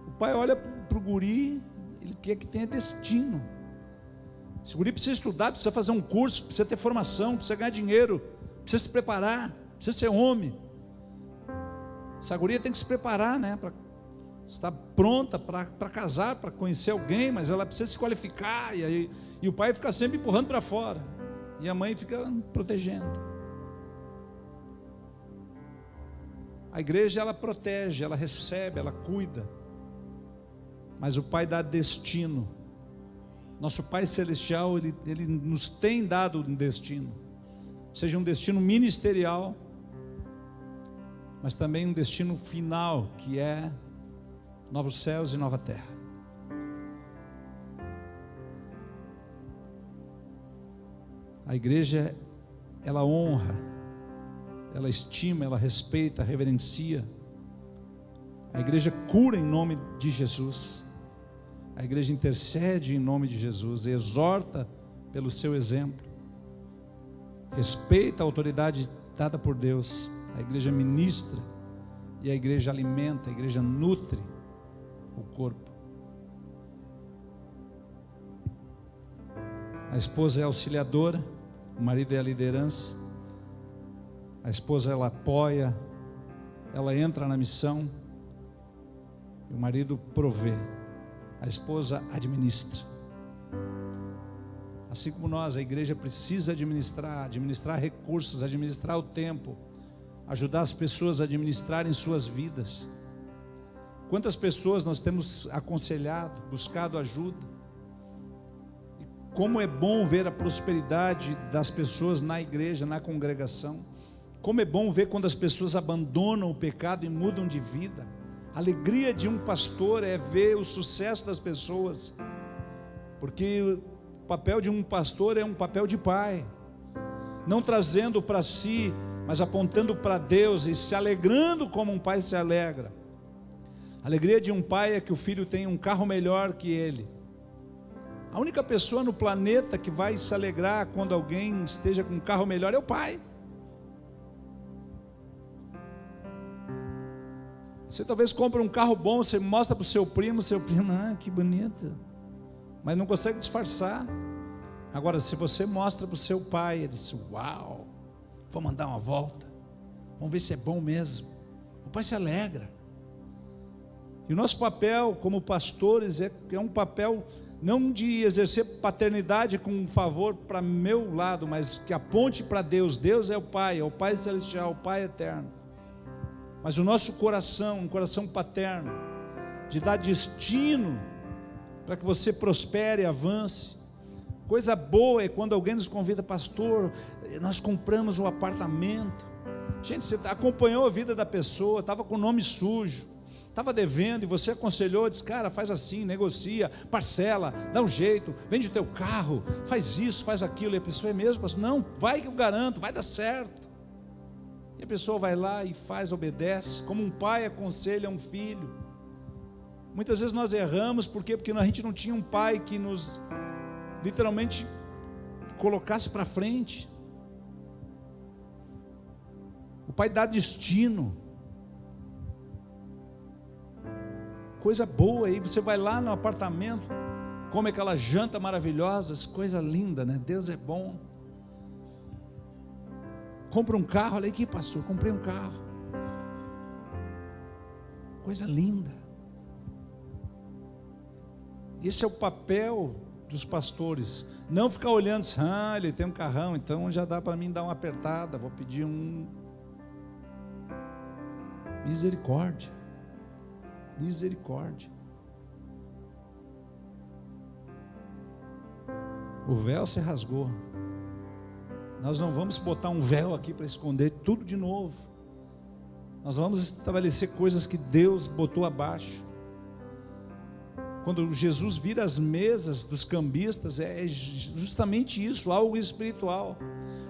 O pai olha para o guri, ele quer que tenha destino. Esse guri precisa estudar, precisa fazer um curso, precisa ter formação, precisa ganhar dinheiro, precisa se preparar, precisa ser homem. Essa guria tem que se preparar, para estar pronta para casar, para conhecer alguém, mas ela precisa se qualificar, e o pai fica sempre empurrando para fora, e a mãe fica protegendo. A igreja, ela protege, ela recebe, ela cuida, mas o pai dá destino. Nosso Pai Celestial, ele nos tem dado um destino, seja um destino ministerial, mas também um destino final, que é novos céus e nova terra. A igreja, ela honra, ela estima, ela respeita, reverencia. A igreja cura em nome de Jesus. A igreja intercede em nome de Jesus, exorta pelo seu exemplo. respeita a autoridade dada por Deus. A igreja ministra e a igreja alimenta, a igreja nutre o corpo. A esposa é auxiliadora, o marido é a liderança. A esposa, ela apoia, ela entra na missão, e o marido provê, a esposa administra. Assim como nós, a igreja precisa administrar recursos, administrar o tempo, ajudar as pessoas a administrarem suas vidas. Quantas pessoas nós temos aconselhado, buscado ajuda? E como é bom ver a prosperidade das pessoas na igreja, na congregação. Como é bom ver quando as pessoas abandonam o pecado e mudam de vida. A alegria de um pastor é ver o sucesso das pessoas, porque o papel de um pastor é um papel de pai, não trazendo para si, mas apontando para Deus e se alegrando como um pai se alegra. A alegria de um pai é que o filho tenha um carro melhor que ele. A única pessoa no planeta que vai se alegrar quando alguém esteja com um carro melhor é o pai. Você talvez compre um carro bom, você mostra para o seu primo, que bonito, mas não consegue disfarçar. Agora, se você mostra para o seu pai, ele diz: uau, vamos andar uma volta, vamos ver se é bom mesmo. O pai se alegra. E o nosso papel como pastores é um papel não de exercer paternidade com um favor para meu lado, mas que aponte para Deus. Deus é o Pai celestial, o Pai eterno. Mas o nosso coração, um coração paterno, de dar destino para que você prospere e avance. Coisa boa é quando alguém nos convida: pastor, nós compramos um apartamento. Gente, você acompanhou a vida da pessoa, estava com o nome sujo, estava devendo, e você aconselhou, disse: cara, faz assim, negocia, parcela, dá um jeito, vende o teu carro, faz isso, faz aquilo. E a pessoa: é mesmo, pastor? Não, vai que eu garanto, vai dar certo. E a pessoa vai lá e faz, obedece, como um pai aconselha um filho. Muitas vezes nós erramos, por quê? Porque a gente não tinha um pai que nos literalmente colocasse para frente. O pai dá destino. Coisa boa, aí você vai lá no apartamento, come aquela janta maravilhosa, coisa linda, né? Deus é bom. Compra um carro, olha aqui, pastor, comprei um carro. Coisa linda. Esse é o papel dos pastores. Não ficar olhando, ele tem um carrão, então já dá para mim dar uma apertada, vou pedir um. Misericórdia. Misericórdia. O véu se rasgou. Nós não vamos botar um véu aqui para esconder tudo de novo. Nós vamos estabelecer coisas que Deus botou abaixo. Quando Jesus vira as mesas dos cambistas, é justamente isso, algo espiritual.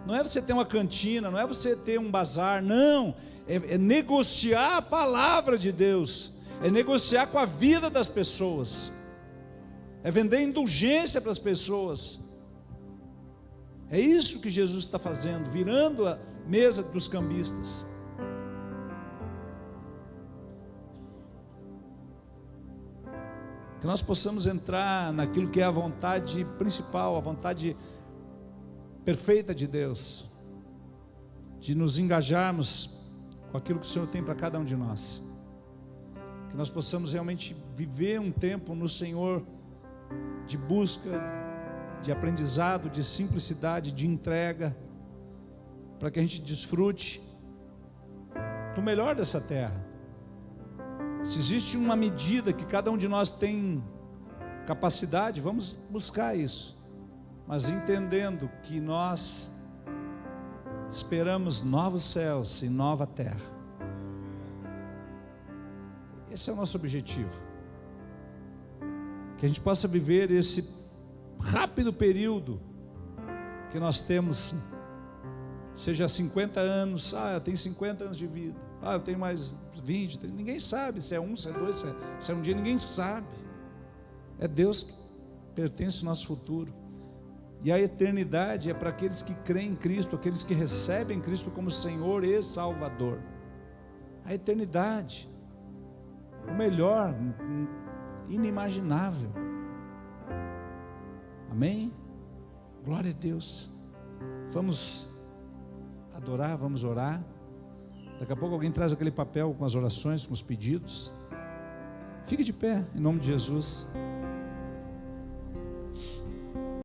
Não é você ter uma cantina, não é você ter um bazar, não. É negociar a palavra de Deus. É negociar com a vida das pessoas. É vender indulgência para as pessoas. É isso que Jesus está fazendo, virando a mesa dos cambistas. Que nós possamos entrar naquilo que é a vontade principal, a vontade perfeita de Deus, de nos engajarmos com aquilo que o Senhor tem para cada um de nós. Que nós possamos realmente viver um tempo no Senhor de busca, de aprendizado, de simplicidade, de entrega, para que a gente desfrute do melhor dessa terra. Se existe uma medida que cada um de nós tem capacidade, vamos buscar isso, mas entendendo que nós esperamos novos céus e nova terra. Esse é o nosso objetivo, que a gente possa viver esse rápido período que nós temos, seja 50 anos, eu tenho 50 anos de vida, eu tenho mais 20, ninguém sabe se é um, se é dois, se é um dia, ninguém sabe. É Deus que pertence ao nosso futuro. E a eternidade é para aqueles que creem em Cristo, aqueles que recebem Cristo como Senhor e Salvador. A eternidade, o melhor, inimaginável. Amém? Glória a Deus. Vamos adorar, vamos orar. Daqui a pouco alguém traz aquele papel com as orações, com os pedidos. Fique de pé, em nome de Jesus.